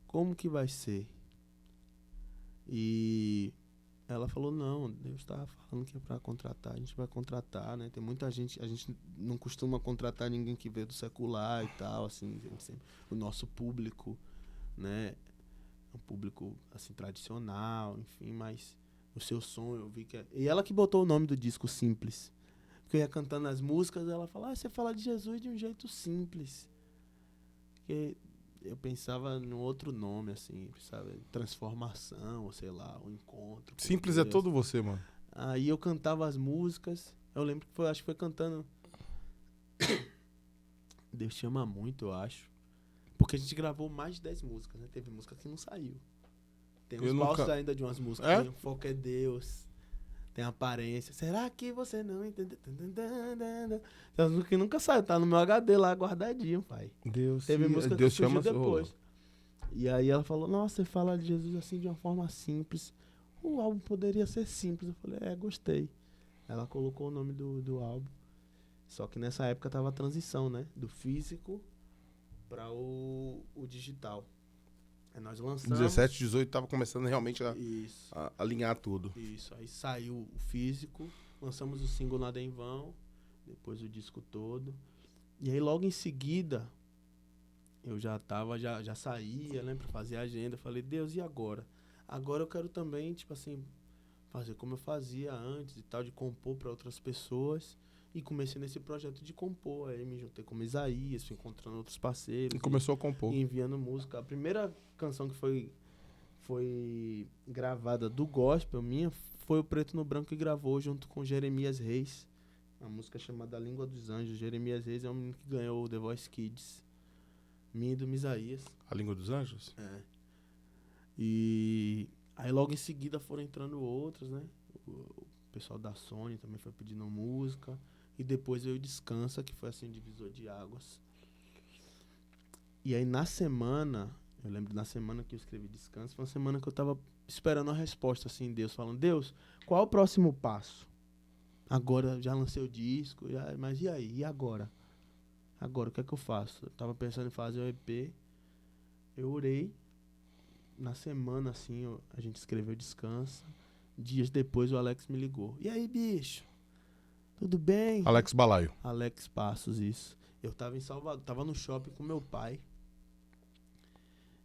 Como que vai ser? E Ela falou, não, Deus tá falando que é pra contratar, a gente vai contratar, né? Tem muita gente, a gente não costuma contratar ninguém que veio do secular e tal, assim, a gente sempre, o nosso público, né? É um público, assim, tradicional, enfim, mas o seu som eu vi que é... E ela que botou o nome do disco Simples. Porque eu ia cantando as músicas, ela falava, você fala de Jesus de um jeito simples. Porque eu pensava num outro nome, assim, sabe? Transformação, ou sei lá, um encontro. Com Simples é Deus. todo você, mano. Aí eu cantava as músicas. Eu lembro que foi, acho que foi cantando Deus Te Ama Muito, eu acho. Porque a gente gravou mais de 10 músicas, né? Teve música que não saiu. Tem Eu uns nunca- pausas ainda de umas músicas. É? Tem o Foco é Deus. Tem Aparência. Será que você não entende? Tem umas músicas que nunca saiu. Tá no meu HD lá guardadinho, pai. Deus, Teve música Deus que te ama surgiu depois. E aí ela falou, nossa, você fala de Jesus assim de uma forma simples. O álbum poderia ser simples. Eu falei, gostei. Ela colocou o nome do álbum. Só que nessa época tava a transição, né? Do físico para o digital. Aí nós lançamos. 17, 18 tava começando realmente Isso, a alinhar tudo. isso. Aí saiu o físico, lançamos o single Nada em Vão, depois o disco todo. E aí logo em seguida, eu já saía, né, pra fazer a agenda. Falei, Deus, e agora? Agora eu quero também, tipo assim, fazer como eu fazia antes e tal, de compor para outras pessoas. E comecei nesse projeto de compor. Aí me juntei com o Isaías, fui encontrando outros parceiros. E começou a compor. E enviando música. A primeira canção que foi gravada do gospel minha foi o Preto no Branco que gravou junto com Jeremias Reis. Uma música chamada Língua dos Anjos. Jeremias Reis é um menino que ganhou o The Voice Kids. Minha e do Misaías. A Língua dos Anjos? É. E aí logo em seguida foram entrando outros, né? O pessoal da Sony também foi pedindo música. E depois veio Descansa, que foi assim, um divisor de águas. E aí na semana, eu lembro na semana que eu escrevi Descansa, foi uma semana que eu tava esperando a resposta, assim, Deus, falando, Deus, qual é o próximo passo? Agora já lancei o disco, mas e aí? E agora? Agora, o que é que eu faço? Eu tava pensando em fazer o EP, eu orei, na semana, assim, a gente escreveu Descansa, dias depois o Alex me ligou. E aí, bicho? Tudo bem? Alex Balaio. Alex Passos, isso. Eu tava em Salvador, tava no shopping com meu pai.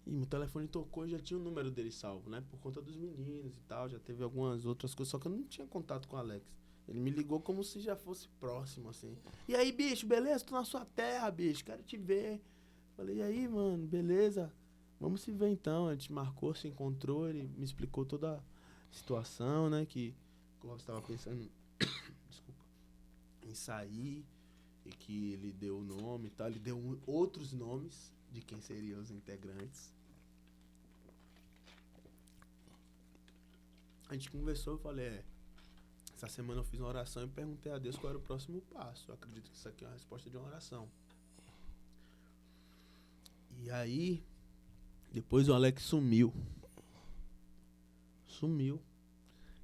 E meu telefone tocou e já tinha o número dele salvo, né? Por conta dos meninos e tal, já teve algumas outras coisas, só que eu não tinha contato com o Alex. Ele me ligou como se já fosse próximo, assim. E aí, bicho, beleza? Tô na sua terra, bicho, quero te ver. Falei, e aí, mano, beleza? Vamos se ver então. A gente marcou, se encontrou, ele me explicou toda a situação, né? Que o Clóvis estava pensando desculpa, em sair e que ele deu o nome e tal. Ele deu outros nomes de quem seriam os integrantes. A gente conversou, eu falei, essa semana eu fiz uma oração e perguntei a Deus qual era o próximo passo. Eu acredito que isso aqui é uma resposta de uma oração. E aí, depois o Alex sumiu.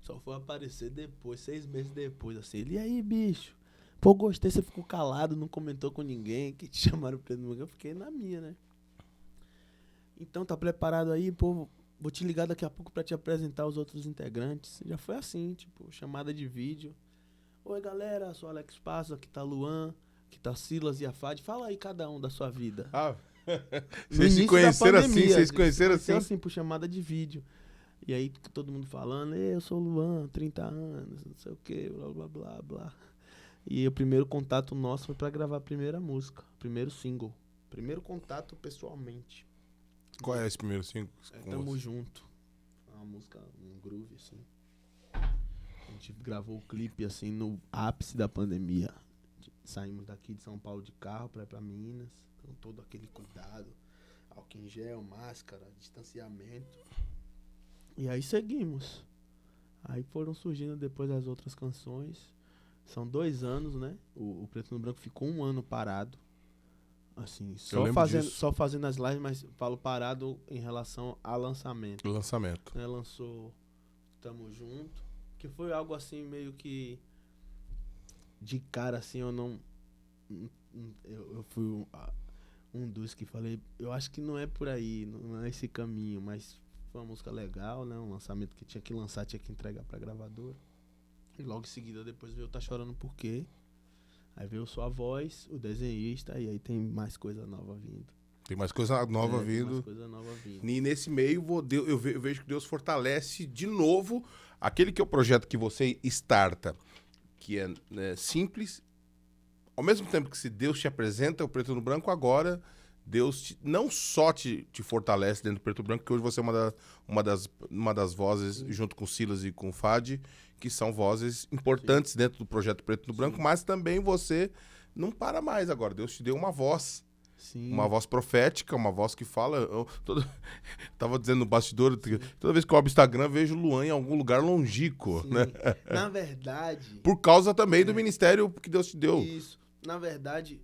Só foi aparecer depois, 6 meses depois, assim. Ele, e aí, bicho? Pô, gostei, você ficou calado, não comentou com ninguém, que te chamaram pra ele. Eu fiquei na minha, né? Então, tá preparado aí, pô? Vou te ligar daqui a pouco pra te apresentar os outros integrantes. Já foi assim, tipo, chamada de vídeo. Oi, galera, sou Alex Passos, aqui tá Luan, aqui tá Silas e Afad. Fala aí cada um da sua vida. Ah, No vocês se início da conheceram assim? pandemia, Vocês se conheceram conheceu assim? assim, por chamada de vídeo. E aí todo mundo falando, eu sou o Luan, 30 anos, não sei o que, blá, blá, blá, blá. E o primeiro contato nosso foi pra gravar a primeira música, primeiro single. Primeiro contato pessoalmente. Qual é esse primeiro single? Tamo Junto. É uma música, um groove, assim. A gente gravou o clipe, assim, no ápice da pandemia. Saímos daqui de São Paulo de carro pra ir pra Minas. Com todo aquele cuidado. Álcool em gel, máscara, distanciamento. E aí seguimos. Aí foram surgindo depois as outras canções. São 2 anos, né? O Preto no Branco ficou 1 ano parado. Assim, só fazendo as lives, mas falo parado em relação a lançamento. Lançamento. Né? Lançou Tamo Junto, que foi algo assim meio que de cara, assim, eu não... Eu fui um dos que falei, eu acho que não é por aí, não é esse caminho, mas Foi uma música legal, né? Um lançamento que tinha que lançar, tinha que entregar pra gravadora. E logo em seguida, depois veio Tá Chorando Por Quê? Aí veio Sua Voz, o desenhista, e aí tem mais coisa nova vindo. Tem mais coisa nova Tem vindo. mais coisa nova vindo. E nesse meio, eu vejo que Deus fortalece de novo aquele que é o projeto que você starta, que é, né, simples. Ao mesmo tempo que se Deus te apresenta o Preto no Branco, agora Deus não só te fortalece dentro do Preto no Branco, que hoje você é uma das vozes, junto com Silas e com o Fadi, que são vozes importantes dentro do projeto Preto no Branco, mas também você não para mais agora. Deus te deu uma voz. Sim. Uma voz profética, uma voz que fala. Tava dizendo no bastidor, toda vez que eu abro o Instagram, vejo o Luan em algum lugar longínquo, Sim. né? Na verdade. Por causa também do ministério que Deus te deu. Isso. Na verdade,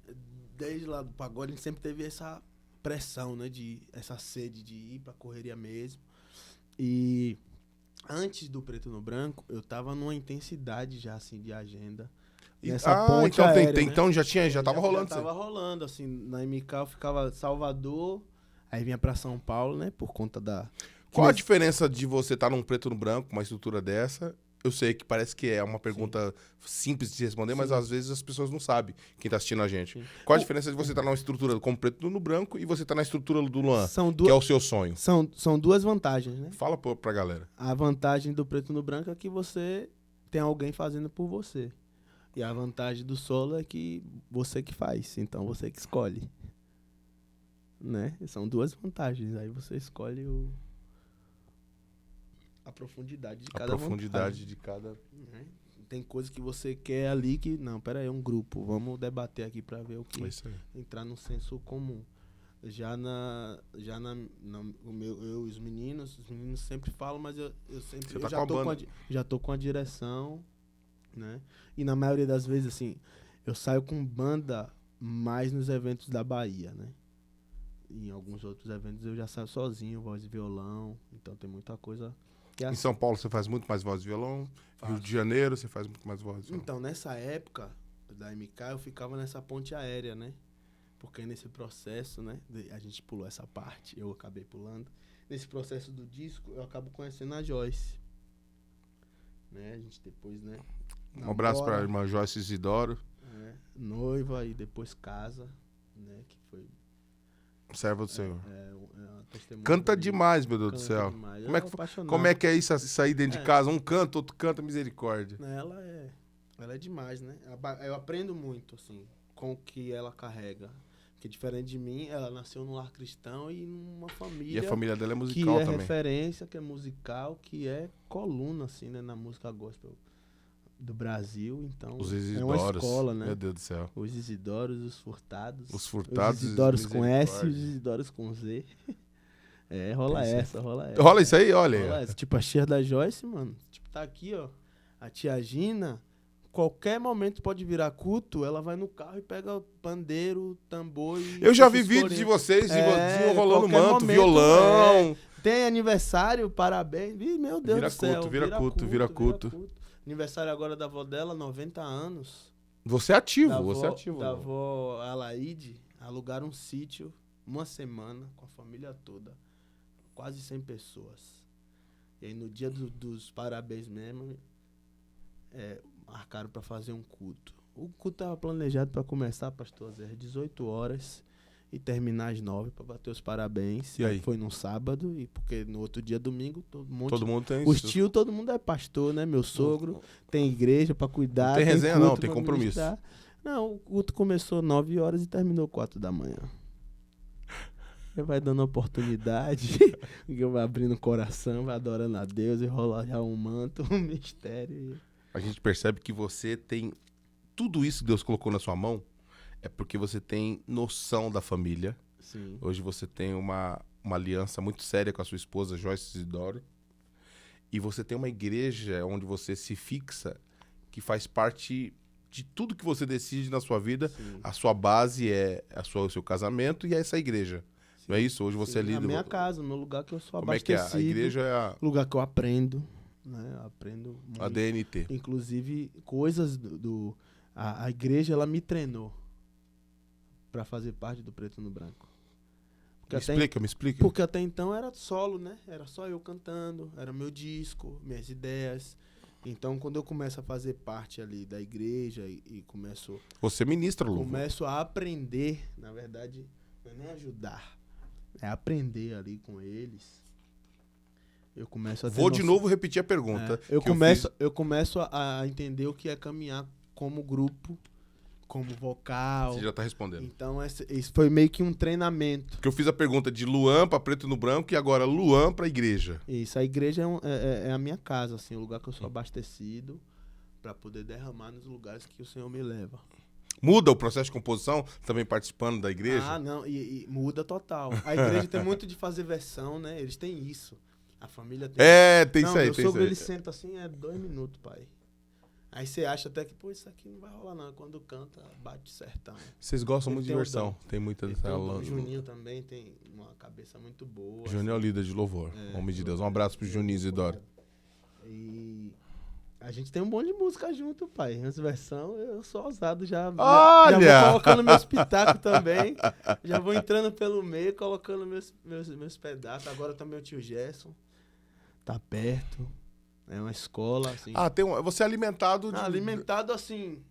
desde lá do pagode, a gente sempre teve essa pressão, né? Essa sede de ir pra correria mesmo. E antes do Preto no Branco, eu tava numa intensidade já, assim, de agenda. Nessa ponte então, aérea, né? então já tava rolando. Já tava rolando, assim, na MK eu ficava Salvador, aí vinha pra São Paulo, né, por conta da... Qual a diferença de você estar num Preto no Branco, uma estrutura dessa? Eu sei que parece que é uma pergunta simples de responder, mas às vezes as pessoas não sabem, quem tá assistindo a gente. Qual a diferença de você estar numa estrutura como Preto no Branco e você estar na estrutura do Luan, que é o seu sonho? São duas vantagens, né? Fala pra galera. A vantagem do Preto no Branco é que você tem alguém fazendo por você. E a vantagem do solo é que você que faz, então você que escolhe. Né? São duas vantagens, aí você escolhe a profundidade de cada profundidade de cada... Né? Tem coisa que você quer ali que... Não, pera aí, é um grupo, vamos debater aqui pra ver o que... Entrar no senso comum. Eu e os meninos sempre falam, mas eu sempre... Você tá já tô com a direção... Né? E na maioria das vezes, assim, eu saio com banda mais nos eventos da Bahia, né? E em alguns outros eventos eu já saio sozinho, voz e violão. Então tem muita coisa que é assim. Em São Paulo você faz muito mais voz e violão. Rio de Janeiro você faz muito mais voz e violão. Então, nessa época da MK, eu ficava nessa ponte aérea, né? Porque nesse processo, né? A gente pulou essa parte, eu acabei pulando. Nesse processo do disco, eu acabo conhecendo a Joyce. Né? A gente depois, né? Um abraço pra irmã Joyce Isidoro. Noiva e depois casa, né? Que foi... Serva do Senhor. Testemunha canta demais, meu Deus do céu. Como é que é isso aí dentro de casa? Um canta, outro canta, misericórdia. Ela é demais, né? Eu aprendo muito, assim, com o que ela carrega. Porque diferente de mim, ela nasceu num lar cristão e numa família... E a família dela é musical também. Que é referência, que é musical, que é coluna, assim, né? Na música gospel do Brasil, então os Isidoros, é uma escola, né? Meu Deus do céu. Os Isidoros, os Furtados. Os Furtados, os Isidoros com S e os Isidoros com Z. Rola essa. Rola isso aí, olha. Rola essa. Tipo, a tia da Joyce, mano. Tipo, tá aqui, ó. A tia Gina, qualquer momento pode virar culto, ela vai no carro e pega pandeiro, tambor e... Eu já vi vídeos de vocês rolando manto, violão. Tem aniversário, parabéns. Meu Deus do céu. Vira culto. Aniversário agora da avó dela, 90 anos. Você é ativo, Da avó Alaide, alugaram um sítio, uma semana, com a família toda. Quase 100 pessoas. E aí no dia dos parabéns mesmo, marcaram pra fazer um culto. O culto tava planejado pra começar, pastor Zé, às 18 horas. E terminar às 9 pra bater os parabéns. E aí? Foi num sábado, e porque no outro dia, domingo, todo mundo tem os tios, todo mundo é pastor, né? Meu sogro tem igreja pra cuidar. Não tem resenha não, tem compromisso. Não, o culto começou 9 horas e terminou 4 da manhã. Vai dando oportunidade, vai abrindo o coração, vai adorando a Deus e rola já um manto, um mistério. A gente percebe que você tem tudo isso que Deus colocou na sua mão. É porque você tem noção da família. Sim. Hoje você tem uma aliança muito séria com a sua esposa, Joyce Isidoro. E você tem uma igreja onde você se fixa, que faz parte de tudo que você decide na sua vida. Sim. A sua base é o seu casamento e é essa igreja. Sim. Não é isso? Hoje você é líder. Na minha casa, no meu lugar que eu sou Como abastecido. Como é que é? A igreja é lugar que eu aprendo. Né? Eu aprendo muito. A DNT. Inclusive, coisas a igreja, ela me treinou para fazer parte do Preto no Branco. Me explica. Porque até então era solo, né? Era só eu cantando, era meu disco, minhas ideias. Então, quando eu começo a fazer parte ali da igreja e começo... Você ministra, Lu. Começo a aprender, na verdade, não é nem ajudar, é aprender ali com eles. Eu começo a ter Vou de novo repetir a pergunta. eu começo a entender o que é caminhar como grupo, como vocal. Você já tá respondendo. Então, isso foi meio que um treinamento. Porque eu fiz a pergunta de Luan pra Preto no Branco e agora Luan pra igreja. Isso, a igreja é a minha casa, assim, o lugar que eu sou abastecido para poder derramar nos lugares que o Senhor me leva. Muda o processo de composição, também participando da igreja? Ah, não, e muda total. A igreja tem muito de fazer versão, né? Eles têm isso. A família tem. Tem não, isso aí, meu tem isso sogro, aí. ele senta assim, 2 minutos, pai. Aí você acha até que, pô, isso aqui não vai rolar não. Quando canta, bate certão. Vocês gostam Ele muito de tem o versão. dom. Tem muita... O Juninho também tem uma cabeça muito boa. Juninho é o líder de louvor. Homem de Deus. Um abraço pro Juninho Isidoro. E a gente tem um monte de música junto, pai. As versões, eu sou ousado já. Olha! Já vou colocando meus pitacos também. Já vou entrando pelo meio, colocando meus pedaços. Agora também o tio Gerson tá perto. É uma escola, assim. Você é alimentado... Alimentado, assim,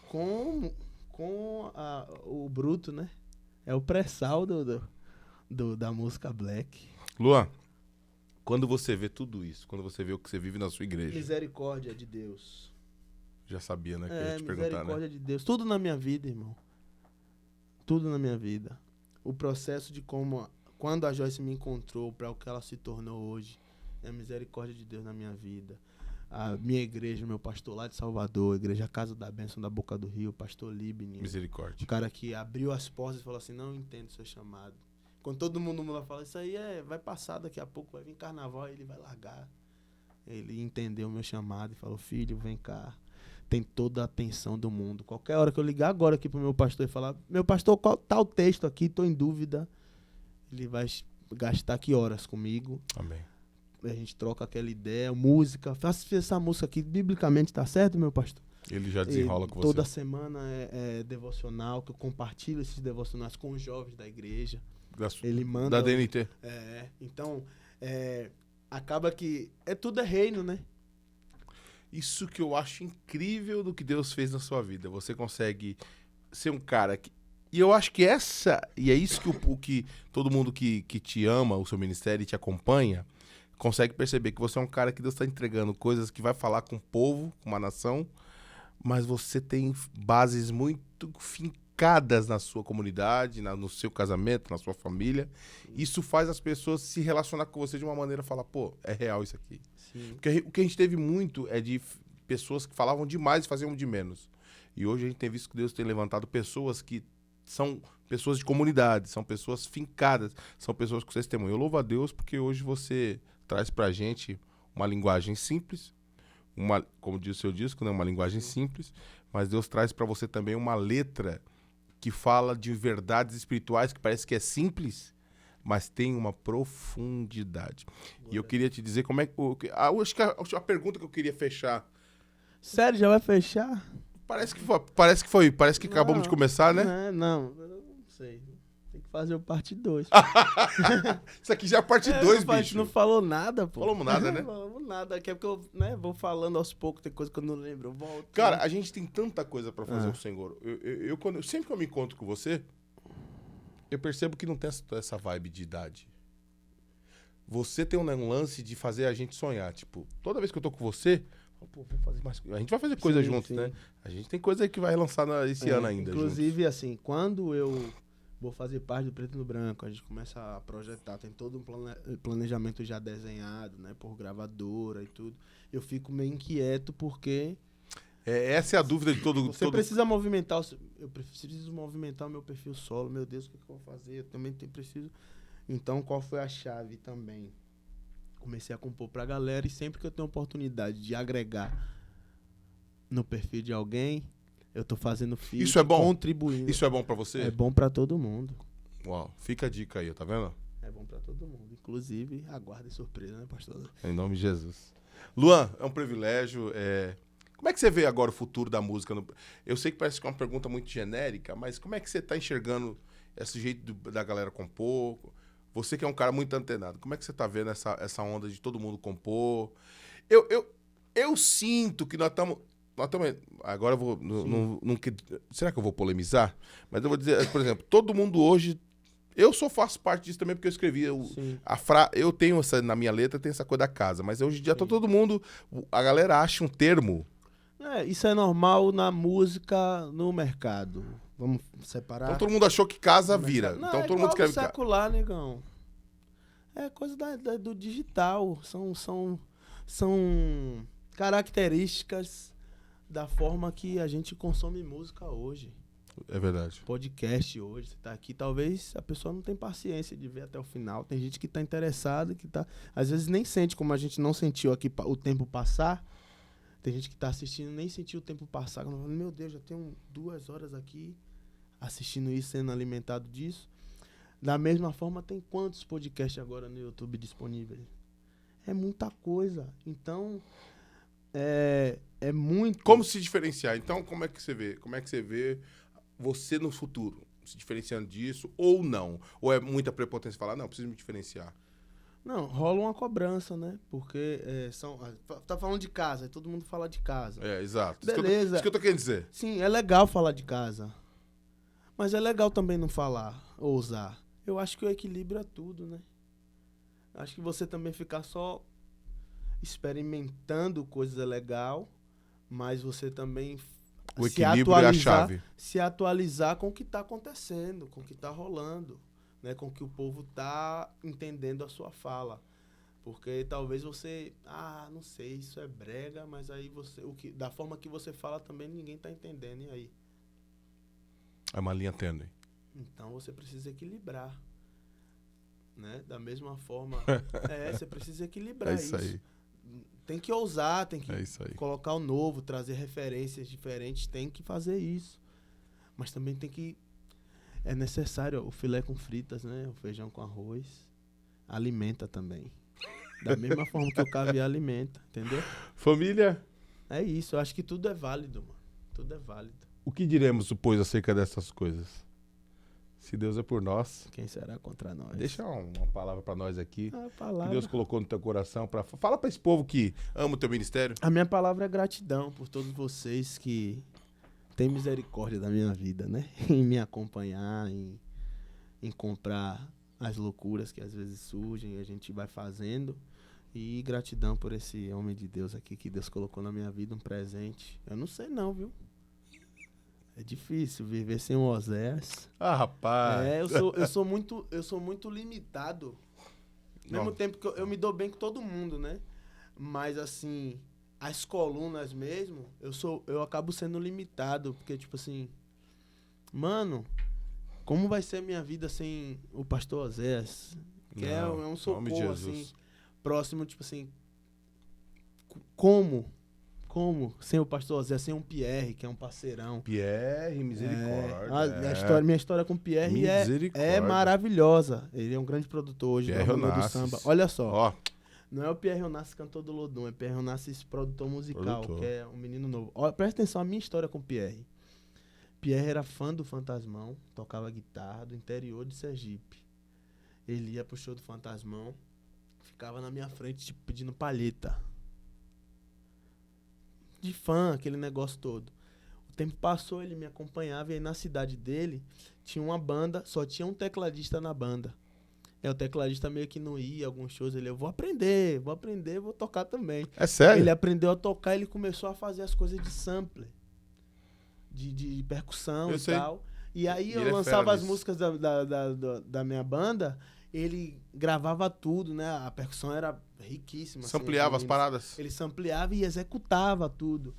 com o bruto, né? É o pré-sal da música black. Luan, quando você vê tudo isso, quando você vê o que você vive na sua igreja... Misericórdia de Deus. Já sabia, né? Que eu ia te perguntar, Misericórdia né? de Deus. Tudo na minha vida, irmão. Tudo na minha vida. O processo de quando a Joyce me encontrou para o que ela se tornou hoje. É a misericórdia de Deus na minha vida. A minha igreja, meu pastor lá de Salvador, a igreja Casa da Bênção da Boca do Rio, pastor Libni. Misericórdia. Um cara que abriu as portas e falou assim, não entendo o seu chamado. Quando todo mundo fala, isso aí vai passar daqui a pouco, vai vir carnaval, aí ele vai largar. Ele entendeu o meu chamado e falou, filho, vem cá. Tem toda a atenção do mundo. Qualquer hora que eu ligar agora aqui pro meu pastor e falar, meu pastor, qual tá o texto aqui? Tô em dúvida. Ele vai gastar que horas comigo. Amém. A gente troca aquela ideia, música. Faça essa música aqui, biblicamente, tá certo, meu pastor? Ele já desenrola com você. Toda semana é devocional, que eu compartilho esses devocionais com os jovens da igreja. Ele manda... Da DNT. Então, acaba que tudo é reino, né? Isso que eu acho incrível do que Deus fez na sua vida. Você consegue ser um cara que... E eu acho que e é isso que todo mundo que te ama, o seu ministério e te acompanha, consegue perceber que você é um cara que Deus está entregando coisas que vai falar com o povo, com uma nação, mas você tem bases muito fincadas na sua comunidade, no seu casamento, na sua família. Isso faz as pessoas se relacionar com você de uma maneira, falar, pô, é real isso aqui. Sim. Porque o que a gente teve muito é de pessoas que falavam demais e faziam de menos. E hoje a gente tem visto que Deus tem levantado pessoas que são pessoas de comunidade, são pessoas fincadas, são pessoas com testemunho. Eu louvo a Deus porque hoje você traz pra gente uma linguagem simples, como diz o seu disco, né, uma linguagem simples, mas Deus traz pra você também uma letra que fala de verdades espirituais que parece que é simples, mas tem uma profundidade. E eu queria te dizer como é que... acho que a pergunta que eu queria fechar... Sério, já vai fechar? Parece que acabamos de começar, né? Não, eu não sei. Tem que fazer o parte 2. Isso aqui já é parte 2, bicho. Não falou nada, pô. Falamos nada, né? Não falamos nada. Que é porque eu vou falando aos poucos, tem coisa que eu não lembro. Eu volto. Cara, a gente tem tanta coisa pra fazer com o Senhor. Sempre que eu me encontro com você, eu percebo que não tem essa vibe de idade. Você tem um lance de fazer a gente sonhar. Tipo, toda vez que eu tô com você... Pô, vamos fazer mais coisa. A gente vai fazer coisa juntos, né? A gente tem coisa aí que vai lançar esse ano ainda. Inclusive, juntos. Assim, quando eu vou fazer parte do Preto no Branco, a gente começa a projetar, tem todo um planejamento já desenhado, né? Por gravadora e tudo. Eu fico meio inquieto porque... essa é a dúvida de todo... Você precisa movimentar... Eu preciso movimentar o meu perfil solo. Meu Deus, o que eu vou fazer? Eu também preciso... Então, qual foi a chave também? Comecei a compor pra galera e sempre que eu tenho oportunidade de agregar no perfil de alguém, eu tô fazendo feat, isso é bom? Contribuindo. Isso é bom pra você? É bom pra todo mundo. Uau, fica a dica aí, tá vendo? É bom pra todo mundo. Inclusive, aguardem surpresa, né, pastor? Em nome de Jesus. Luan, é um privilégio. Como é que você vê agora o futuro da música? Eu sei que parece que é uma pergunta muito genérica, mas como é que você tá enxergando esse jeito da galera compor. Você que é um cara muito antenado, como é que você tá vendo essa onda de todo mundo compor? Eu sinto que nós estamos... Agora eu vou... será que eu vou polemizar? Mas eu vou dizer, por exemplo, todo mundo hoje... faço parte disso também, porque eu escrevi... Eu tenho na minha letra, tem essa coisa da casa, mas hoje em dia todo mundo... A galera acha um termo... Isso é normal na música, no mercado. Vamos separar. Então todo mundo achou que casa vira. Não, Então é todo mundo escreve casa. Secular, negão. É coisa do digital. São características da forma que a gente consome música hoje. É verdade. Podcast hoje, você tá aqui, talvez a pessoa não tem paciência de ver até o final. Tem gente que tá interessada, que tá... Às vezes nem sente, como a gente não sentiu aqui o tempo passar. Tem gente que tá assistindo, nem sentiu o tempo passar. Meu Deus, já tenho 2 horas aqui assistindo isso, sendo alimentado disso. Da mesma forma, tem quantos podcasts agora no YouTube disponíveis? É muita coisa. Então, é muito... Como se diferenciar? Então, como é que você vê? Como é que você vê você no futuro? Se diferenciando disso ou não? Ou é muita prepotência falar, não, preciso me diferenciar? Não, rola uma cobrança, né? Porque tá falando de casa, aí todo mundo fala de casa. Exato. Beleza. Isso que eu tô querendo dizer. Sim, é legal falar de casa. Mas é legal também não falar, ou usar. Eu acho que o equilíbrio é tudo, né? Acho que você também ficar só experimentando coisas é legal, mas você também o equilíbrio é a chave. Se atualizar com o que tá acontecendo, com o que tá rolando. Né, com que o povo tá entendendo a sua fala. Porque talvez você... não sei, isso é brega, mas aí você... da forma que você fala também ninguém tá entendendo, e aí? É uma linha tênue. Então você precisa equilibrar. Né? Da mesma forma... você precisa equilibrar isso. Aí. Tem que ousar, tem que colocar o novo, trazer referências diferentes, tem que fazer isso. Mas também tem que... É necessário o filé com fritas, né? O feijão com arroz. Alimenta também. Da mesma forma que o caviar alimenta, entendeu? Família? É isso, eu acho que tudo é válido, mano. Tudo é válido. O que diremos, pois, acerca dessas coisas? Se Deus é por nós... Quem será contra nós? Deixa uma palavra pra nós aqui. A palavra... Que Deus colocou no teu coração. Fala pra esse povo que ama o teu ministério. A minha palavra é gratidão por todos vocês que... tem misericórdia da minha vida, né? Em me acompanhar, em comprar as loucuras que às vezes surgem e a gente vai fazendo. E gratidão por esse homem de Deus aqui que Deus colocou na minha vida, um presente. Eu não sei não, viu? É difícil viver sem o Oséias. Rapaz! Eu sou muito limitado. Ao mesmo tempo que eu me dou bem com todo mundo, né? Mas assim... As colunas mesmo, eu acabo sendo limitado, porque, tipo assim, mano, como vai ser a minha vida sem o pastor Oséias? Que é um socorro, assim, próximo, tipo assim, como sem o pastor Oséias, sem um Pierre, que é um parceirão. Pierre, misericórdia. Minha história com o Pierre é maravilhosa. Ele é um grande produtor hoje do mundo do samba. Olha só. Ó. Não é o Pierre Onassis, cantor do Lodum, é Pierre Onassis, produtor musical, que é um menino novo. Olha, presta atenção à minha história com o Pierre. Pierre era fã do Fantasmão, tocava guitarra do interior de Sergipe. Ele ia pro show do Fantasmão, ficava na minha frente, tipo, pedindo palheta. De fã, aquele negócio todo. O tempo passou, ele me acompanhava, e aí na cidade dele tinha uma banda, só tinha um tecladista na banda. O tecladista meio que não ia, alguns shows, eu vou aprender, vou tocar também. É sério? Ele aprendeu a tocar, ele começou a fazer as coisas de sampler, de percussão e tal. E aí eu lançava as músicas da minha banda, ele gravava tudo, né? A percussão era riquíssima. Sampleava as paradas? Ele sampleava e executava tudo.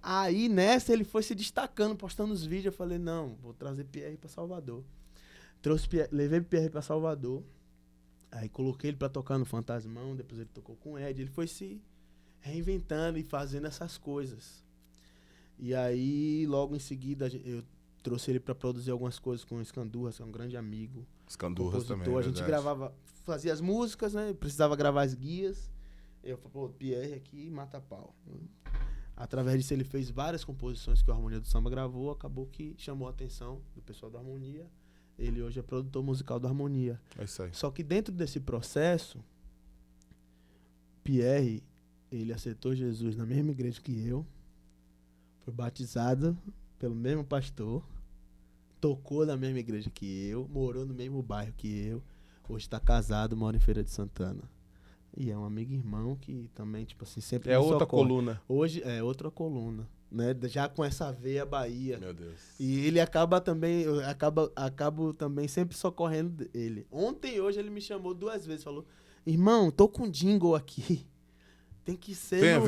Aí nessa ele foi se destacando, postando os vídeos, eu falei, não, vou trazer Pierre pra Salvador. Levei o Pierre pra Salvador, aí coloquei ele pra tocar no Fantasmão, depois ele tocou com o Ed, ele foi se reinventando e fazendo essas coisas. E aí, logo em seguida, eu trouxe ele pra produzir algumas coisas com o Escandurras, que é um grande amigo. Escandurras também, a gente gravava, fazia as músicas, né, precisava gravar as guias, eu falei, Pierre aqui, mata pau. Através disso ele fez várias composições que o Harmonia do Samba gravou, acabou que chamou a atenção do pessoal da Harmonia. Ele hoje é produtor musical do Harmonia. É isso aí. Só que dentro desse processo, Pierre, ele aceitou Jesus na mesma igreja que eu, foi batizado pelo mesmo pastor, tocou na mesma igreja que eu, morou no mesmo bairro que eu, hoje está casado, mora em Feira de Santana. E é um amigo irmão que também, tipo assim, sempre É me outra socorre. coluna. Hoje é outra coluna, né? Já com essa veia Bahia. Meu Deus. E ele acaba também, eu acabo também sempre socorrendo ele. Ontem e hoje ele me chamou 2 vezes, falou: "Irmão, tô com jingle aqui. Tem que ser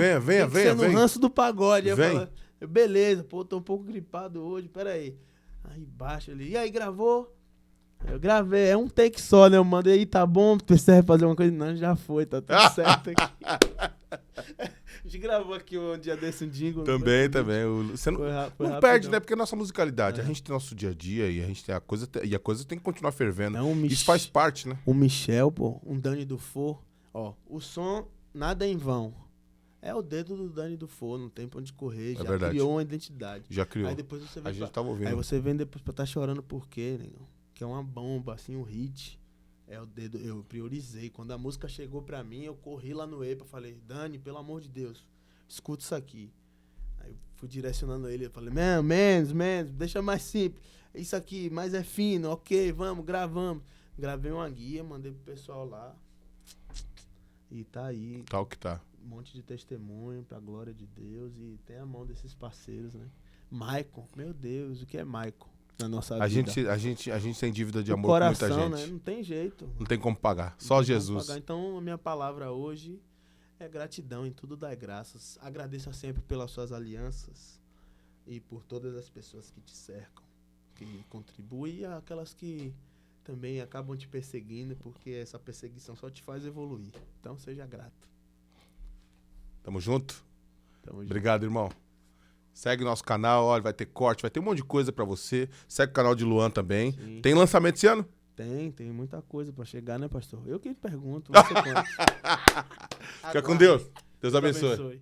no ranço do pagode". Eu Vem. falo: "Beleza, pô, tô um pouco gripado hoje, peraí". Aí baixa ele: "E aí, gravou?" Eu gravei, é um take só, né? Eu mandei aí, tá bom? Precisa fazer uma coisa? Não, já foi, tá tudo certo aqui. A gente gravou aqui um dia desse um jingle. Também. Você não, não perde, né? Porque é nossa musicalidade. A gente tem nosso dia a dia e a gente tem a coisa tem que continuar fervendo. Isso faz parte, né? Um Michel, pô, um Dani Dufour. Ó, o som, nada em vão. É o dedo do Dani Dufour, não tem pra onde correr. Já verdade. criou uma identidade. Já criou. Aí depois você vem A gente tava ouvindo. Aí você vem depois pra tá chorando por quê, negão? Que é uma bomba, assim, um hit. É o dedo, eu priorizei. Quando a música chegou pra mim, eu corri lá no EPA, falei: "Dani, pelo amor de Deus, escuta isso aqui". Aí eu fui direcionando ele, eu falei: menos, deixa mais simples. Isso aqui, mais é fino, ok, vamos, gravamos. Gravei uma guia, mandei pro pessoal lá. E tá aí. Tal que tá. Um monte de testemunho pra glória de Deus. E tem a mão desses parceiros, né? Maicon, meu Deus, o que é Maicon na nossa vida? A gente tem dívida de O amor coração, com muita gente. né? Não tem jeito. Não tem como pagar. Não Só tem como Jesus. pagar. Então, a minha palavra hoje é gratidão, em tudo dar graças. Agradeça sempre pelas suas alianças e por todas as pessoas que te cercam, que contribuem, e aquelas que também acabam te perseguindo, porque essa perseguição só te faz evoluir. Então, seja grato. Tamo junto? Tamo junto. Obrigado, irmão. Segue nosso canal, olha, vai ter corte, vai ter um monte de coisa pra você. Segue o canal de Luan também. Sim. Tem lançamento esse ano? Tem muita coisa pra chegar, né, pastor? Eu que pergunto. Você conta. Fica com Deus. Deus abençoe.